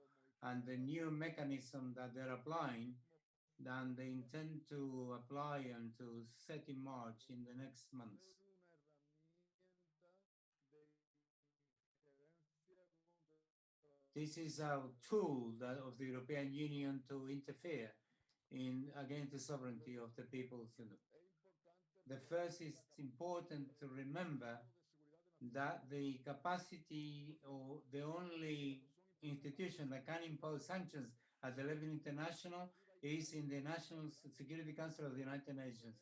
and the new mechanism that they're applying, and they intend to apply and to set in march in the next months. This is a tool of the European Union to interfere against the sovereignty of the peoples. The first is important to remember that the capacity or the only institution that can impose sanctions at the level international is in the National Security Council of the United Nations.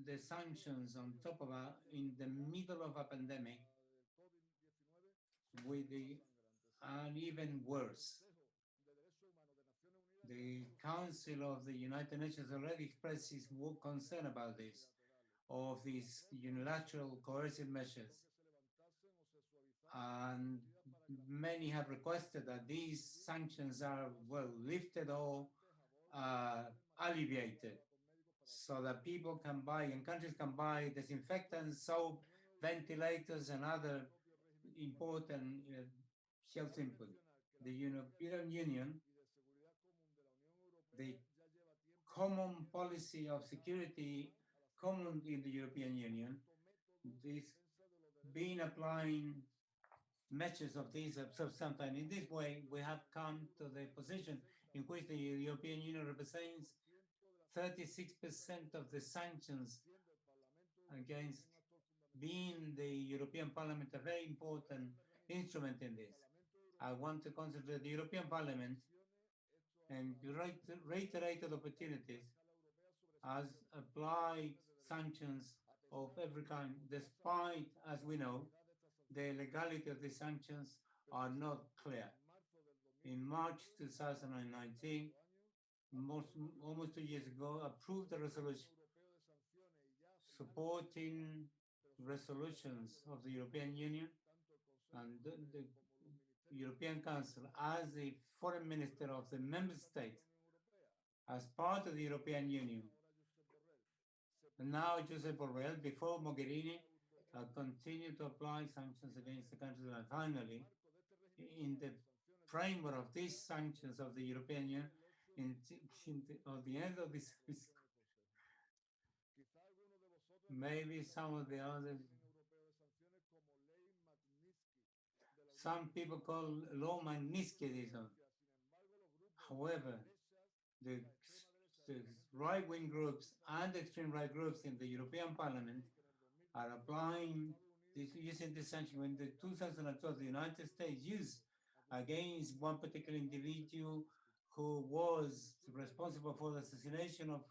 The sanctions on top of in the middle of a pandemic and even worse. The Council of the United Nations already expressed its concern about this, of these unilateral coercive measures. And many have requested that these sanctions are, well, lifted or alleviated, so that people can buy and countries can buy disinfectants, soap, ventilators, and other important health input. The European Union, the common policy of security common in the European Union, this been applying measures of these for some time. In this way, we have come to the position in which the European Union represents 36% of the sanctions against, being the European Parliament a very important instrument in this. I want to concentrate the European Parliament and reiterated opportunities has applied sanctions of every kind, despite, as we know, the legality of the sanctions are not clear. In March 2019, almost 2 years ago, approved a resolution supporting resolutions of the European Union and the European Council as the foreign minister of the member states, as part of the European Union, And now Josep Borrell, before Mogherini, continued to apply sanctions against the countries. And finally, in the framework of these sanctions of the European Union, at the end of this, maybe some of the others, some people call law Magnitskyism. However, the right-wing groups and extreme right groups in the European Parliament are applying this, using this sanction. In the 2012, the United States used against one particular individual who was responsible for the assassination of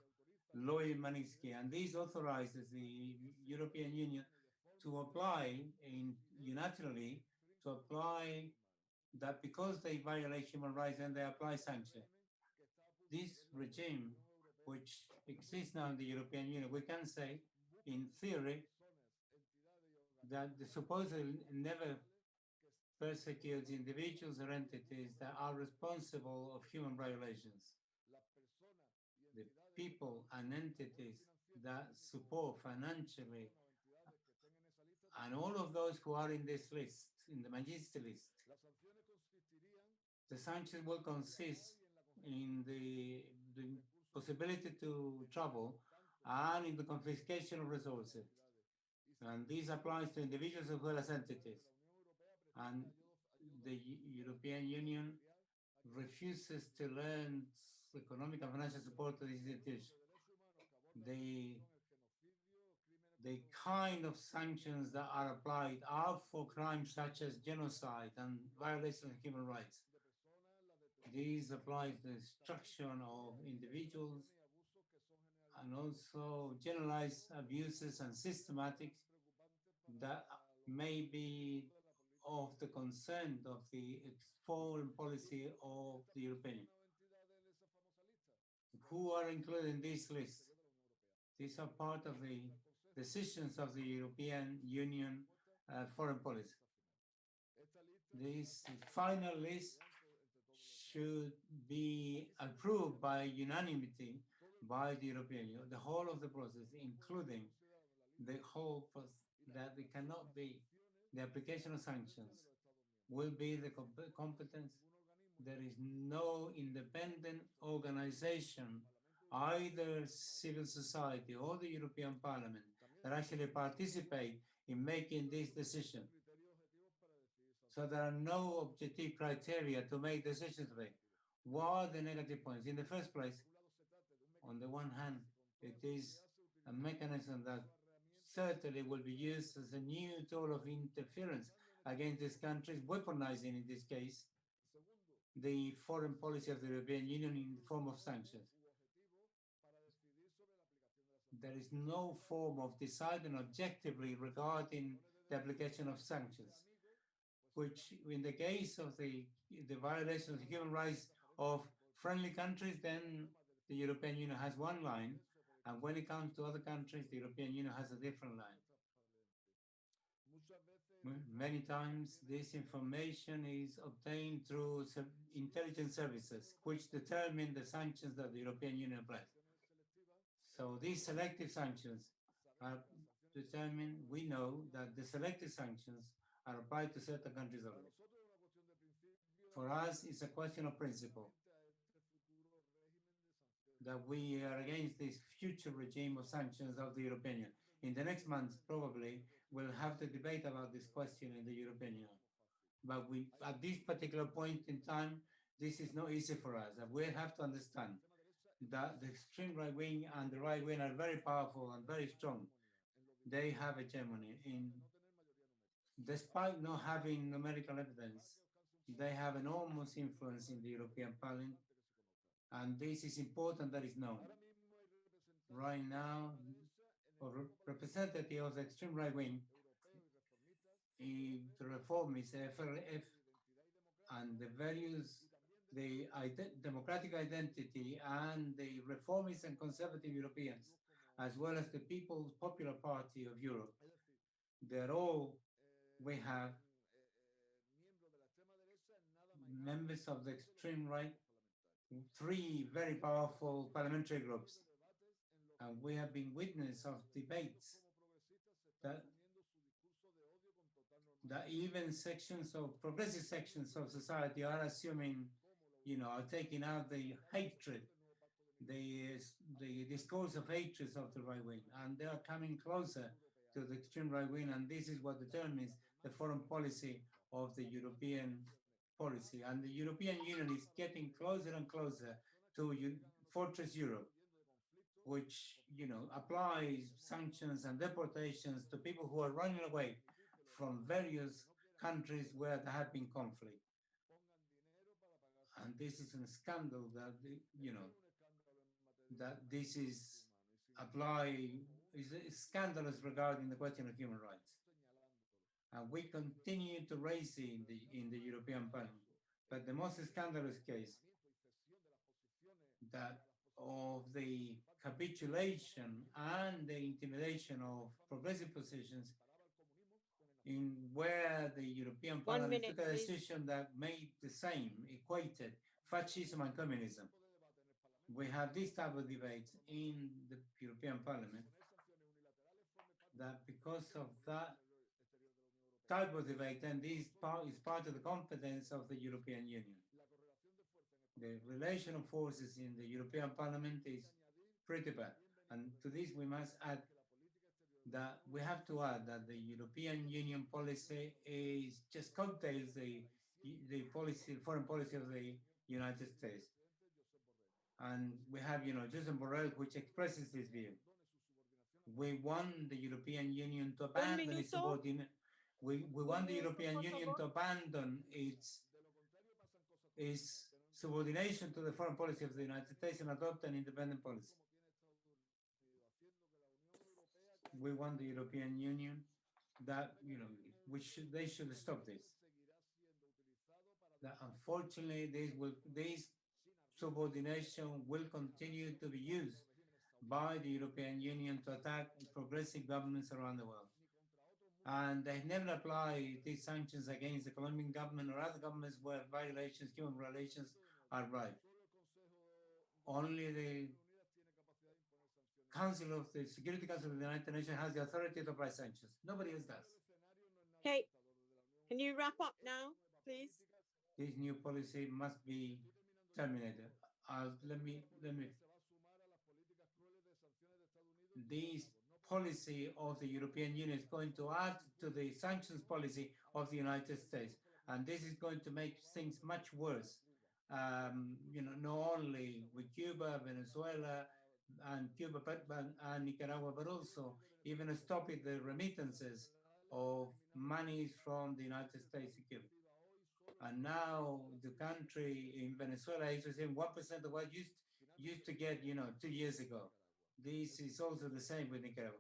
Loy Magnitsky, and this authorizes the European Union to apply unilaterally to apply that because they violate human rights and they apply sanctions. This regime, which exists now in the European Union, we can say, in theory, that the supposedly never persecutes individuals or entities that are responsible of human violations. The people and entities that support financially, and all of those who are in this list, in the Magnitsky list, the sanctions will consist in the possibility to travel and in the confiscation of resources. And this applies to individuals as well as entities. And the European Union refuses to lend economic and financial support to these institutions. The kind of sanctions that are applied are for crimes such as genocide and violation of human rights. These apply to the destruction of individuals and also generalized abuses and systematics that may be of the concern of the foreign policy of the European Union. Who are included in this list? These are part of the decisions of the European Union foreign policy. This final list should be approved by unanimity by the European Union, the whole of the process, including the whole process, that it cannot be the application of sanctions will be the competence. There is no independent organization, either civil society or the European Parliament, that actually participate in making this decision. So there are no objective criteria to make decisions today. What are the negative points? In the first place, on the one hand, it is a mechanism that certainly will be used as a new tool of interference against these countries, weaponizing, in this case, the foreign policy of the European Union in the form of sanctions. There is no form of deciding objectively regarding the application of sanctions, which in the case of the violation of human rights of friendly countries, then the European Union has one line, and when it comes to other countries, the European Union has a different line. Many times, this information is obtained through intelligence services, which determine the sanctions that the European Union applies. So these selective sanctions are determined. We know that the selective sanctions are applied to certain countries only. For us, it's a question of principle that we are against this future regime of sanctions of the European Union. In the next months, probably, we'll have to debate about this question in the European Union. But at this particular point in time, this is not easy for us. We have to understand that the extreme right wing and the right wing are very powerful and very strong. They have hegemony. Despite not having numerical evidence, they have enormous influence in the European Parliament, and this is important that is known. Right now, a representative of the extreme right wing, the reformists, FRF, and the various, the democratic identity, and the reformists and conservative Europeans, as well as the People's Popular Party of Europe, they're all, we have members of the extreme right, three very powerful parliamentary groups. And we have been witness of debates that even sections of progressive sections of society are assuming, are taking out the hatred, the discourse of hatred of the right wing, and they are coming closer to the extreme right wing, and this is what determines the foreign policy of the European policy. And the European Union is getting closer and closer to Fortress Europe, which, applies sanctions and deportations to people who are running away from various countries where there have been conflict. And this is a scandal that, that this is scandalous regarding the question of human rights. And we continue to raise it in the European Parliament. But the most scandalous case that of the capitulation and the intimidation of progressive positions in where the European Parliament took a decision that made the same, equated fascism and communism. We have this type of debates in the European Parliament, that because of that type of debate, and this is part of the competence of the European Union. The relation of forces in the European Parliament is pretty bad. And to this, we must add that we have to add that the European Union policy is just cocktails the foreign policy of the United States. And we have, Josep Borrell, which expresses this view. We want the European Union to abandon its subordination. We want the European Union to abandon its subordination to the foreign policy of the United States and adopt an independent policy. We want the European Union that, they should stop this. That unfortunately, this subordination will continue to be used by the European Union to attack progressive governments around the world. And they never apply these sanctions against the Colombian government or other governments where violations, human relations are rife. Only the Security Council of the United Nations has the authority to apply sanctions. Nobody else does. Okay, can you wrap up now, please? This new policy must be terminated. This policy of the European Union is going to add to the sanctions policy of the United States. And this is going to make things much worse. Not only with Cuba, Venezuela, and Nicaragua, but also even stopping the remittances of monies from the United States to Cuba. And now the country in Venezuela is receiving 1% of what used to get, 2 years ago. This is also the same with Nicaragua.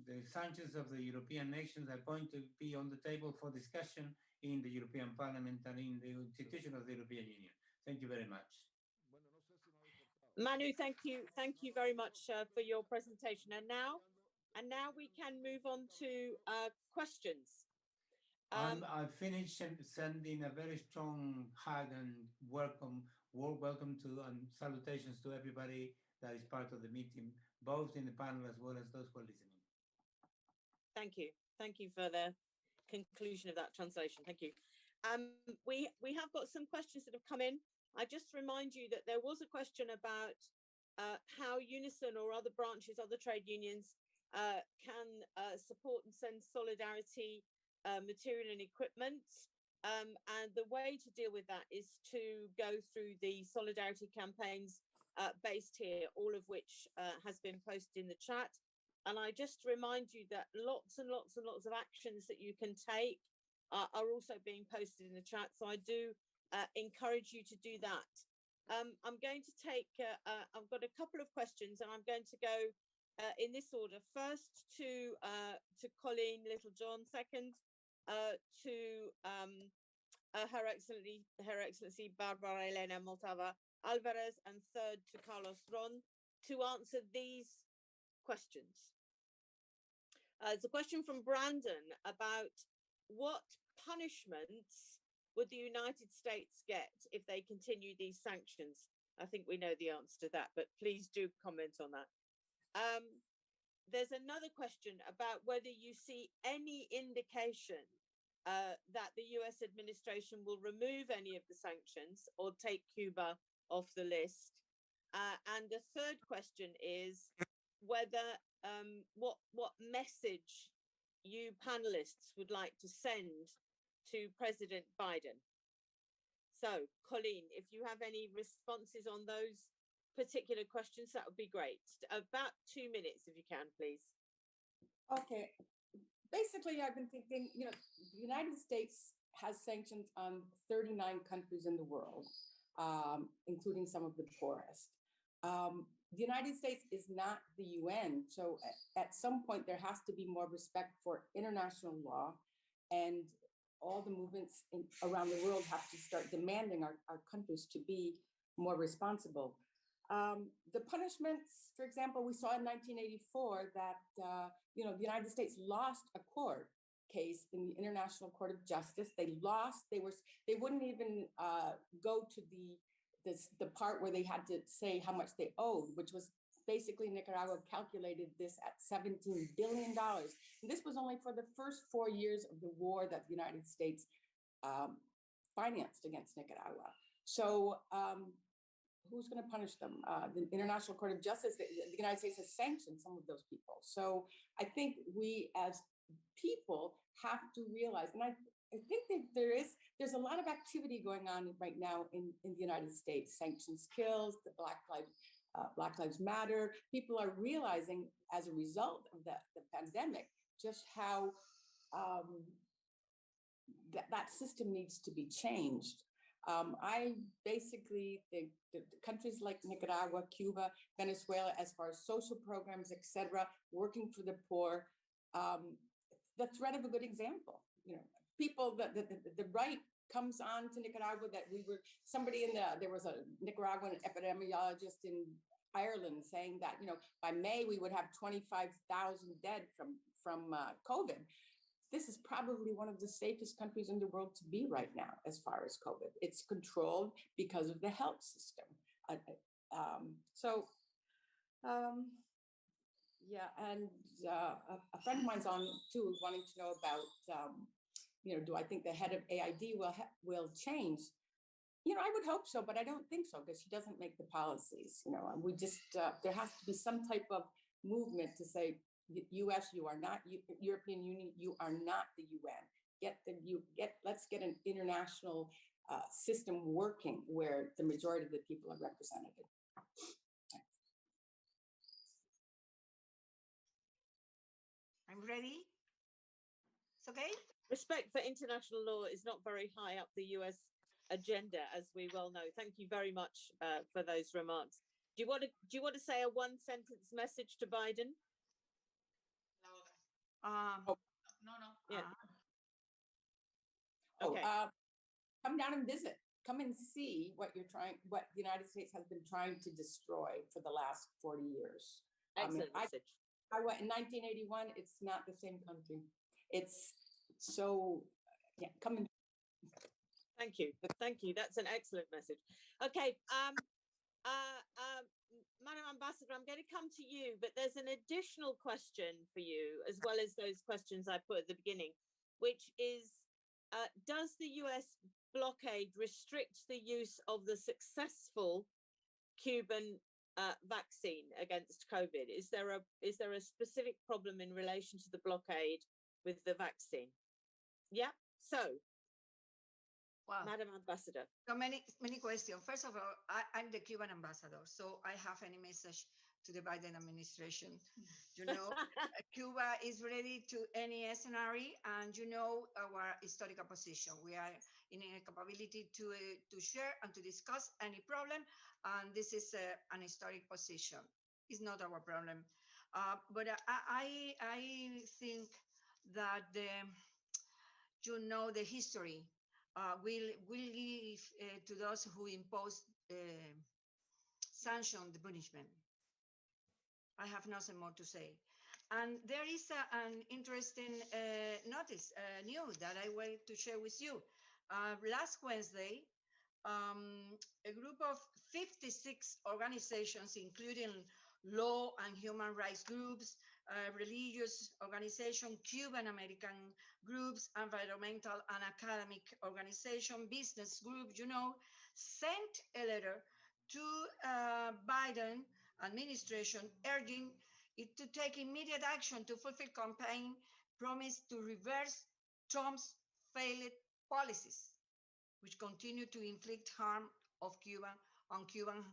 The sanctions of the European nations are going to be on the table for discussion in the European Parliament and in the institution of the European Union. Thank you very much. Manu, thank you very much for your presentation. And now we can move on to questions. I finished sending a very strong hug and warm welcome to and salutations to everybody that is part of the meeting, both in the panel as well as those who are listening. Thank you. Thank you for the conclusion of that translation. Thank you. We have got some questions that have come in. I just remind you that there was a question about how Unison or other branches, other trade unions can support and send solidarity material and equipment. And the way to deal with that is to go through the solidarity campaigns based here, all of which has been posted in the chat. And I just remind you that lots and lots and lots of actions that you can take are also being posted in the chat. So I do encourage you to do that. I'm going to take, I've got a couple of questions and I'm going to go in this order. First to Coleen Littlejohn, second to Her Excellency Bárbara Elena Montalvo Álvarez, and third to Carlos Ron to answer these questions. It's a question from Brandon about what punishments would the United States get if they continue these sanctions? I think we know the answer to that, but please do comment on that. There's another question about whether you see any indication that the US administration will remove any of the sanctions or take Cuba off the list. And the third question is whether what message you panelists would like to send to President Biden. So, Coleen, if you have any responses on those particular questions, that would be great. About 2 minutes, if you can, please. Okay. Basically, I've been thinking, you know, the United States has sanctions on 39 countries in the world, including some of the poorest. The United States is not the UN, so at some point there has to be more respect for international law, and all the movements around the world have to start demanding our countries to be more responsible. The punishments, for example, we saw in 1984 that you know, the United States lost a court case in the International Court of Justice. They lost. They wouldn't even go to the part where they had to say how much they owed, which was basically Nicaragua calculated this at $17 billion. And this was only for the first 4 years of the war that the United States financed against Nicaragua. So who's going to punish them? The International Court of Justice, the United States has sanctioned some of those people. So I think we as people have to realize, and I think that there's a lot of activity going on right now in the United States. Sanctions kills, the Black Lives Matter. People are realizing as a result of the pandemic just how that system needs to be changed. I basically think the countries like Nicaragua, Cuba, Venezuela, as far as social programs, etc., working for the poor, the threat of a good example. You know, people, the right comes on to Nicaragua that there was a Nicaraguan epidemiologist in Ireland saying that, you know, by May we would have 25,000 dead from COVID. This is probably one of the safest countries in the world to be right now as far as COVID. It's controlled because of the health system. Yeah, and a friend of mine's on too, wanting to know about, you know, do I think the head of AID will change? You know, I would hope so, but I don't think so because she doesn't make the policies. You know, we just there has to be some type of movement to say, U.S., you are not, European Union, you are not the UN. Let's get an international system working where the majority of the people are represented. I'm ready. It's okay? Respect for international law is not very high up the US agenda, as we well know. Thank you very much for those remarks. Do you want to say a one-sentence message to Biden? Yeah. Okay. Come down and visit. Come and see what the United States has been trying to destroy for the last 40 years. Excellent message. I went in 1981. It's not the same country. It's so, yeah, come and. Thank you. Thank you. That's an excellent message. Okay. Madam Ambassador, I'm going to come to you, but there's an additional question for you, as well as those questions I put at the beginning, which is, does the US blockade restrict the use of the successful Cuban vaccine against COVID? Is there a specific problem in relation to the blockade with the vaccine? Yeah. So, wow. Madam Ambassador. So many questions. First of all, I'm the Cuban ambassador, so I have any message to the Biden administration. You know, Cuba is ready to any scenario, and you know our historical position. We are in a capability to share and to discuss any problem, and this is an historic position. It's not our problem, but I think that the history will give to those who impose sanction the punishment. I have nothing more to say. And there is an interesting news that I want to share with you. Last Wednesday, a group of 56 organizations, including law and human rights groups, religious organization, Cuban American groups, environmental and academic organization, business groups, sent a letter to Biden administration urging it to take immediate action to fulfill campaign promise to reverse Trump's failed policies, which continue to inflict harm on Cuban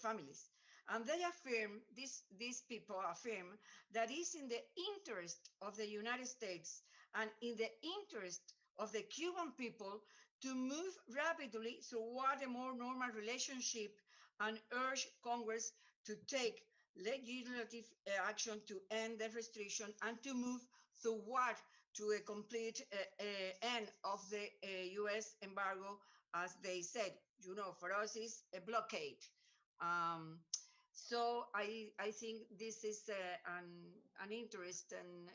families. And they affirm, these people affirm, that it's in the interest of the United States and in the interest of the Cuban people to move rapidly toward a more normal relationship and urge Congress to take legislative action to end the restriction and to move toward to a complete end of the U.S. embargo, as they said. For us, it's a blockade. So I think this is an interesting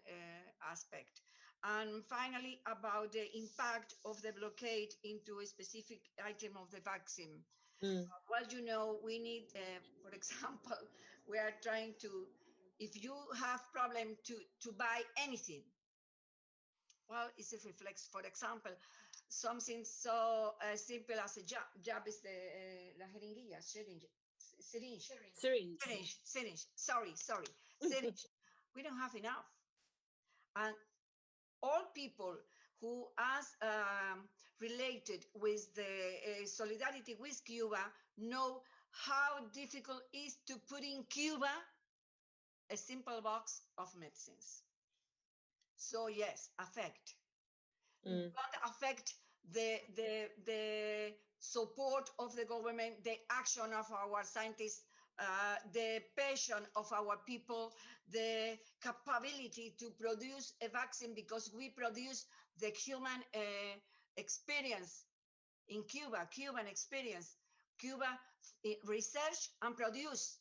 aspect. And finally, about the impact of the blockade into a specific item of the vaccine. Well, we need, for example, we are trying to, if you have problem to buy anything, well, it's a reflex. For example, something so simple as a jab is the la jeringuilla, syringe. We don't have enough. And all people who are related with the solidarity with Cuba know how difficult it is to put in Cuba a simple box of medicines. So yes, don't affect the support of the government, the action of our scientists, the passion of our people, the capability to produce a vaccine, because we produce the human experience in Cuba, Cuban experience. Cuba research and produce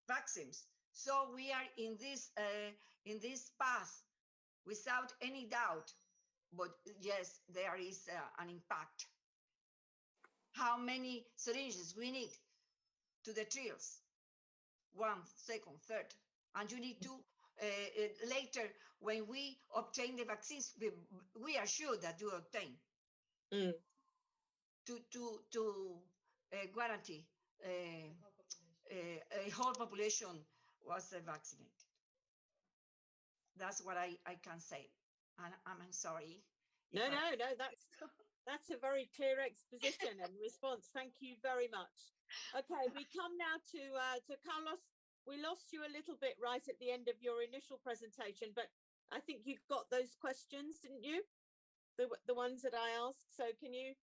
vaccines. So we are in this path without any doubt. But yes, there is an impact. How many syringes we need to the trials? 1, 2nd, 3rd. And you need to, later, when we obtain the vaccines, we are sure that you obtain. To guarantee a whole population was vaccinated. That's what I can say. And I'm sorry. No, that's a very clear exposition and response. Thank you very much. Okay, we come now to Carlos. We lost you a little bit right at the end of your initial presentation, but I think you got those questions, didn't you? The ones that I asked. So can you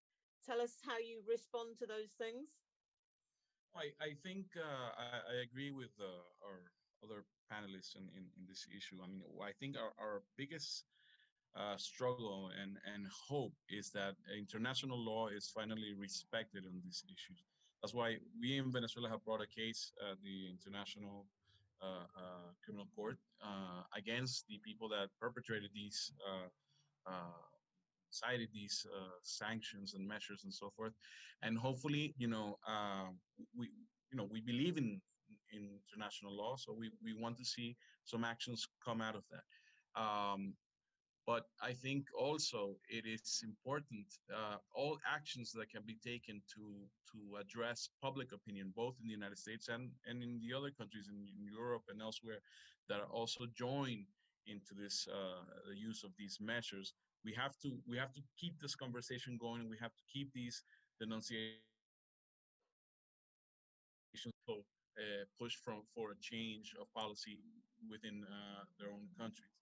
tell us how you respond to those things? I think I agree with our other panelists in this issue. I mean, I think our biggest struggle and hope is that international law is finally respected on these issues. That's why we in Venezuela have brought a case at the International Criminal Court against the people that perpetrated these, cited these sanctions and measures and so forth. And hopefully, we believe in international law, so we want to see some actions come out of that. But I think also it is important, all actions that can be taken to address public opinion, both in the United States and in the other countries in Europe and elsewhere that are also join into this the use of these measures. We have to keep this conversation going. We have to keep these denunciations push for a change of policy within their own countries.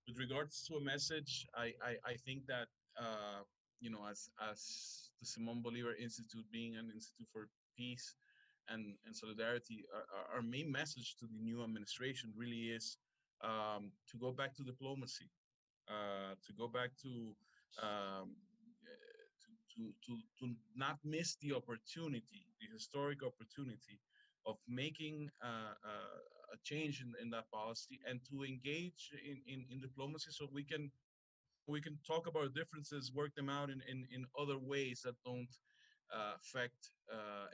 With regards to a message, I think that as the Simón Bolívar Institute, being an institute for peace and solidarity, our main message to the new administration really is to go back to diplomacy, to go back to not miss the opportunity, the historic opportunity of making a change in that policy, and to engage in diplomacy so we can talk about differences, work them out in other ways that don't affect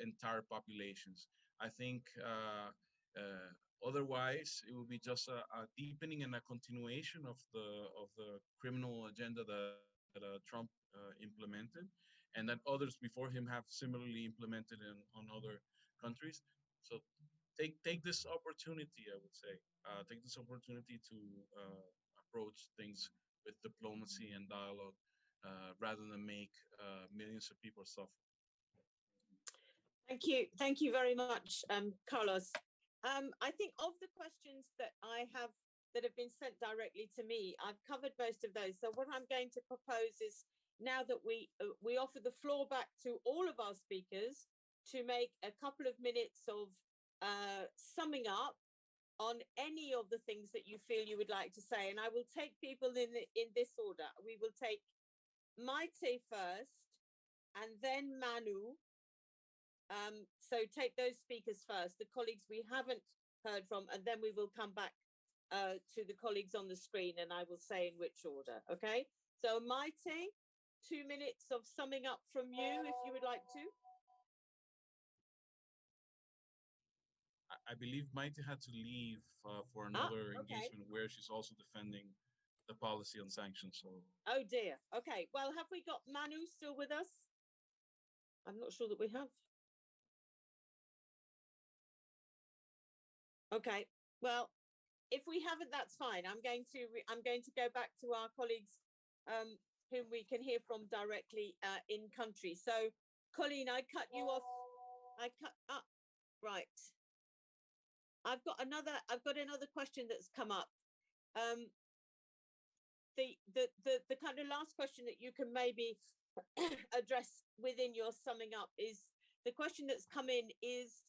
entire populations. I think Otherwise, it will be just a deepening and a continuation of the criminal agenda that Trump implemented, and that others before him have similarly implemented on other countries. So take this opportunity, I would say, take this opportunity to approach things with diplomacy and dialogue, rather than make millions of people suffer. Thank you very much, Carlos. I think of the questions that have been sent directly to me, I've covered most of those. So what I'm going to propose is, now that we offer the floor back to all of our speakers to make a couple of minutes of summing up on any of the things that you feel you would like to say. And I will take people in this order. We will take Maite first, and then Manu. So take those speakers first, the colleagues we haven't heard from, and then we will come back to the colleagues on the screen, and I will say in which order, okay? So Maite, 2 minutes of summing up from you, if you would like to. I believe Maite had to leave for another engagement where she's also defending the policy on sanctions. So. Oh dear. Okay. Well, have we got Manu still with us? I'm not sure that we have. Okay. Well, if we haven't, that's fine. I'm going to go back to our colleagues whom we can hear from directly in country. So, Coleen, I cut you off. Right. I've got another question that's come up. The kind of last question that you can maybe address within your summing up is the question that's come in is,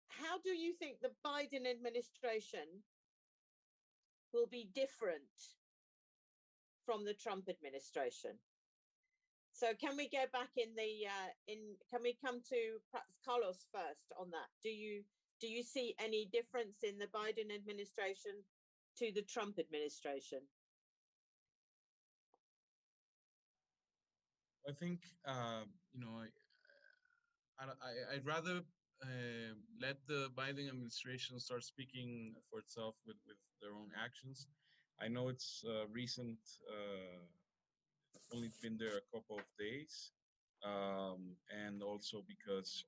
how do you think the Biden administration will be different from the Trump administration? So can we go back can we come to perhaps Carlos first on that? Do you see any difference in the Biden administration to the Trump administration? I think I'd rather let the Biden administration start speaking for itself with their own actions. I know it's recent, only been there a couple of days, and also because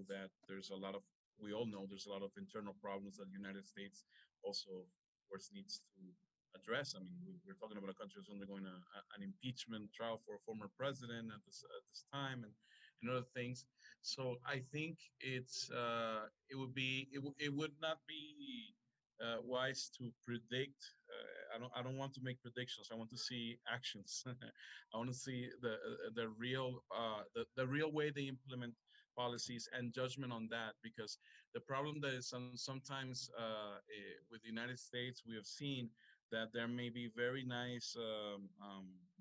that we all know there's a lot of internal problems that the United States also, of course, needs to address. I mean, we're talking about a country that's undergoing an impeachment trial for a former president at this time, and other things. So I think it would not be wise to predict. I don't want to make predictions. I want to see actions. I want to see the real way they implement policies and judgment on that, because the problem that is sometimes with the United States, we have seen that there may be very nice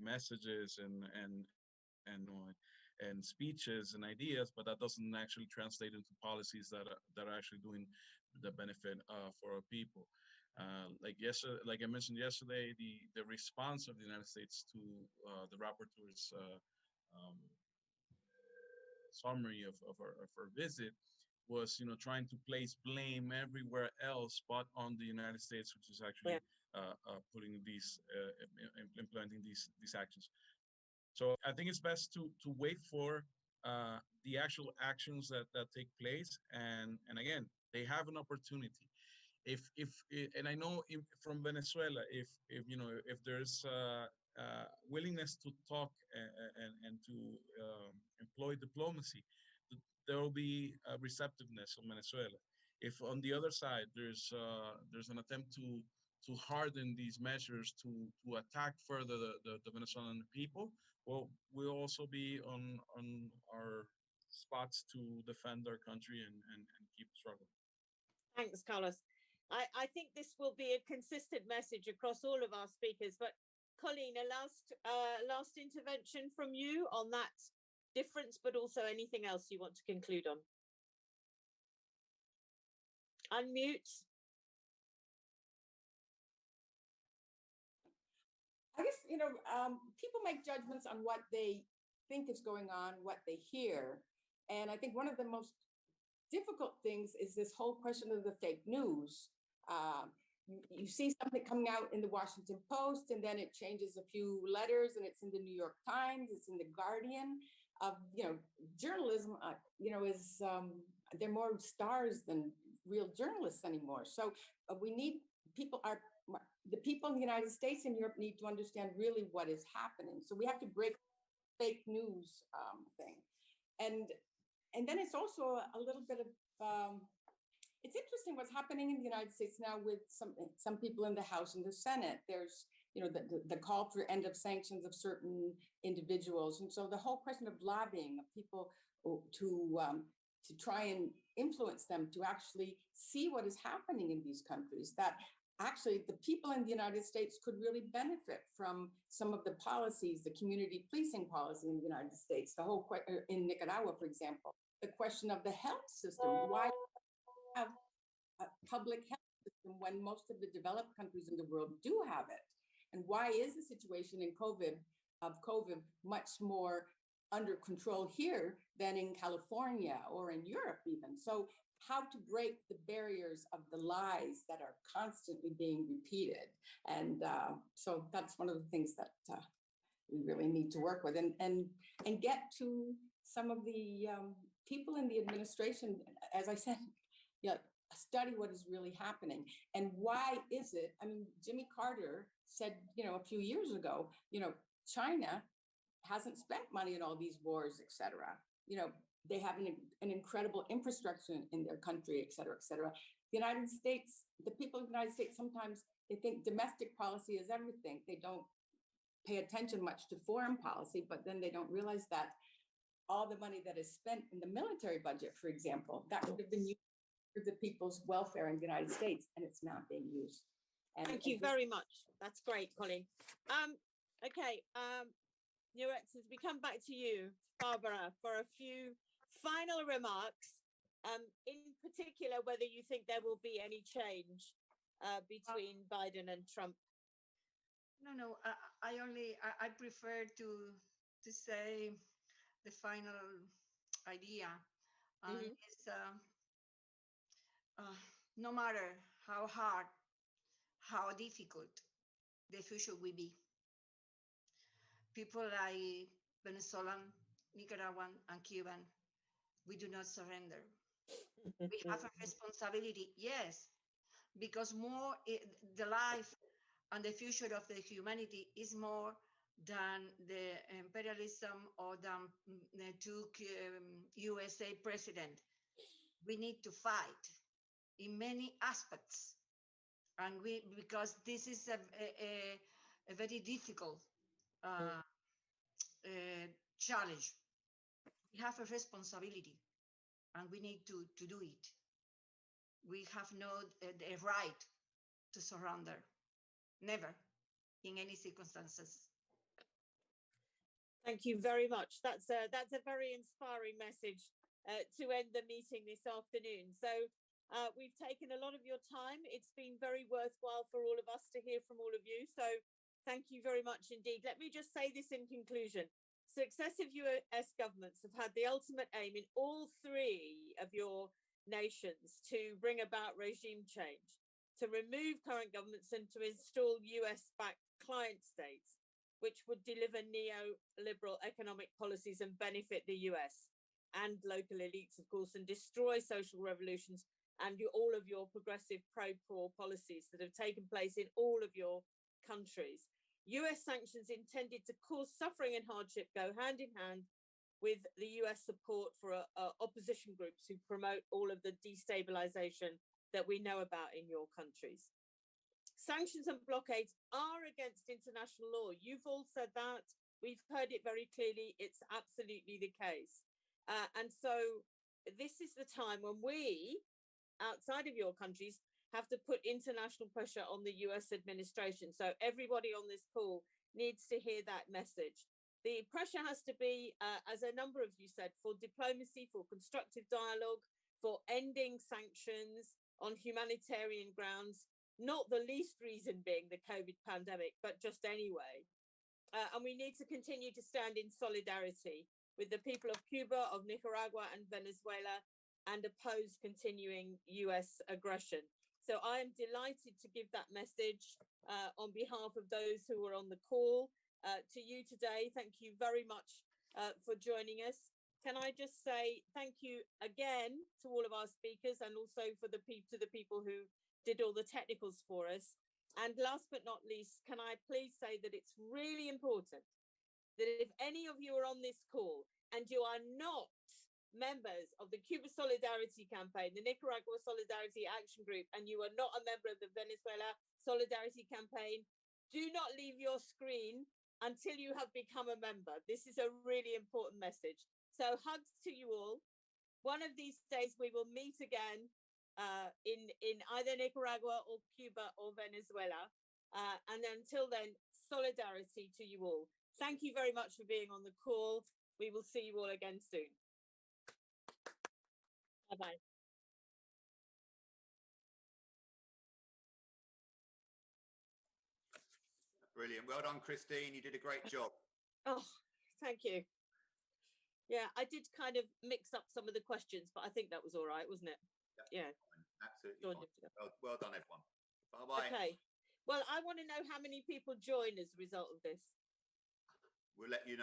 messages and speeches and ideas, but that doesn't actually translate into policies that are actually doing the benefit for our people. Like I mentioned yesterday, the response of the United States to the rapporteur's summary of our visit was, trying to place blame everywhere else but on the United States, which is actually putting these implementing these actions. So I think it's best to wait for the actual actions that take place, and again, they have an opportunity. If and I know from Venezuela, if there's willingness to talk and to employ diplomacy, there will be a receptiveness of Venezuela. If on the other side there's an attempt to harden these measures to attack further the Venezuelan people, well, we'll also be on our spots to defend our country and keep struggling. Thanks, Carlos. I think this will be a consistent message across all of our speakers. But Coleen, a last intervention from you on that difference, but also anything else you want to conclude on. Unmute. I guess, people make judgments on what they think is going on, what they hear. And I think one of the most difficult things is this whole question of the fake news. You see something coming out in the Washington Post, and then it changes a few letters, and it's in the New York Times, it's in the Guardian. Journalism, is they're more stars than real journalists anymore. So we need the people in the United States and Europe need to understand really what is happening. So we have to break fake news thing, and then it's also a little bit of it's interesting what's happening in the United States now with some people in the House and the Senate. There's the call for end of sanctions of certain individuals, and so the whole question of lobbying of people to try and influence them to actually see what is happening in these countries, that actually the people in the United States could really benefit from some of the policies, the community policing policy in the United States, the whole in Nicaragua, for example, the question of the health system. Why have a public health system when most of the developed countries in the world do have it? And why is the situation in COVID much more under control here than in California or in Europe even? So how to break the barriers of the lies that are constantly being repeated. And so that's one of the things that we really need to work with and get to some of the people in the administration, as I said, study what is really happening and why is it. I mean, Jimmy Carter said, a few years ago, China hasn't spent money on all these wars, et cetera. They have an incredible infrastructure in their country, et cetera, et cetera. The United States, the people of the United States, sometimes they think domestic policy is everything. They don't pay attention much to foreign policy, but then they don't realize that all the money that is spent in the military budget, for example, that would have been used for the people's welfare in the United States, and it's not being used. Thank you very much. That's great, Coleen. Okay, Your Excellency, we come back to you, Bárbara, for a few final remarks. In particular, whether you think there will be any change between Biden and Trump. No. I prefer to say the final idea. It's no matter how hard, how difficult the future will be, people like Venezuelan, Nicaraguan, and Cuban, we do not surrender. We have a responsibility, yes, because the life and the future of the humanity is more than the imperialism or than the two USA president. We need to fight in many aspects, and because this is a very difficult challenge. We have a responsibility, and we need to do it. We have no the right to surrender, never, in any circumstances. Thank you very much. That's a very inspiring message to end the meeting this afternoon. So we've taken a lot of your time. It's been very worthwhile for all of us to hear from all of you. So thank you very much indeed. Let me just say this in conclusion. Successive US governments have had the ultimate aim in all three of your nations to bring about regime change, to remove current governments and to install US-backed client states, which would deliver neoliberal economic policies and benefit the US and local elites, of course, and destroy social revolutions and all of your progressive pro-poor policies that have taken place in all of your countries. US sanctions intended to cause suffering and hardship go hand in hand with the US support for opposition groups who promote all of the destabilization that we know about in your countries. Sanctions and blockades are against international law. You've all said that. We've heard it very clearly. It's absolutely the case. And so this is the time when we, outside of your countries, have to put international pressure on the US administration. So everybody on this call needs to hear that message. The pressure has to be, as a number of you said, for diplomacy, for constructive dialogue, for ending sanctions on humanitarian grounds, not the least reason being the COVID pandemic, but just anyway. And we need to continue to stand in solidarity with the people of Cuba, of Nicaragua and Venezuela, and oppose continuing US aggression. So I am delighted to give that message on behalf of those who are on the call to you today. Thank you very much for joining us. Can I just say thank you again to all of our speakers and also for the people who did all the technicals for us. And last but not least, can I please say that it's really important that if any of you are on this call and you are not members of the Cuba Solidarity Campaign, the Nicaragua Solidarity Action Group, and you are not a member of the Venezuela Solidarity Campaign, do not leave your screen until you have become a member. This is a really important message. So hugs to you all. One of these days we will meet again in either Nicaragua or Cuba or Venezuela. And until then, solidarity to you all. Thank you very much for being on the call. We will see you all again soon. Bye-bye. Brilliant. Well done, Christine. You did a great job. Oh, thank you. Yeah, I did kind of mix up some of the questions, but I think that was all right, wasn't it? Yeah. Absolutely fine. Well done, everyone. Bye-bye. Okay. Well, I want to know how many people joined as a result of this. We'll let you know.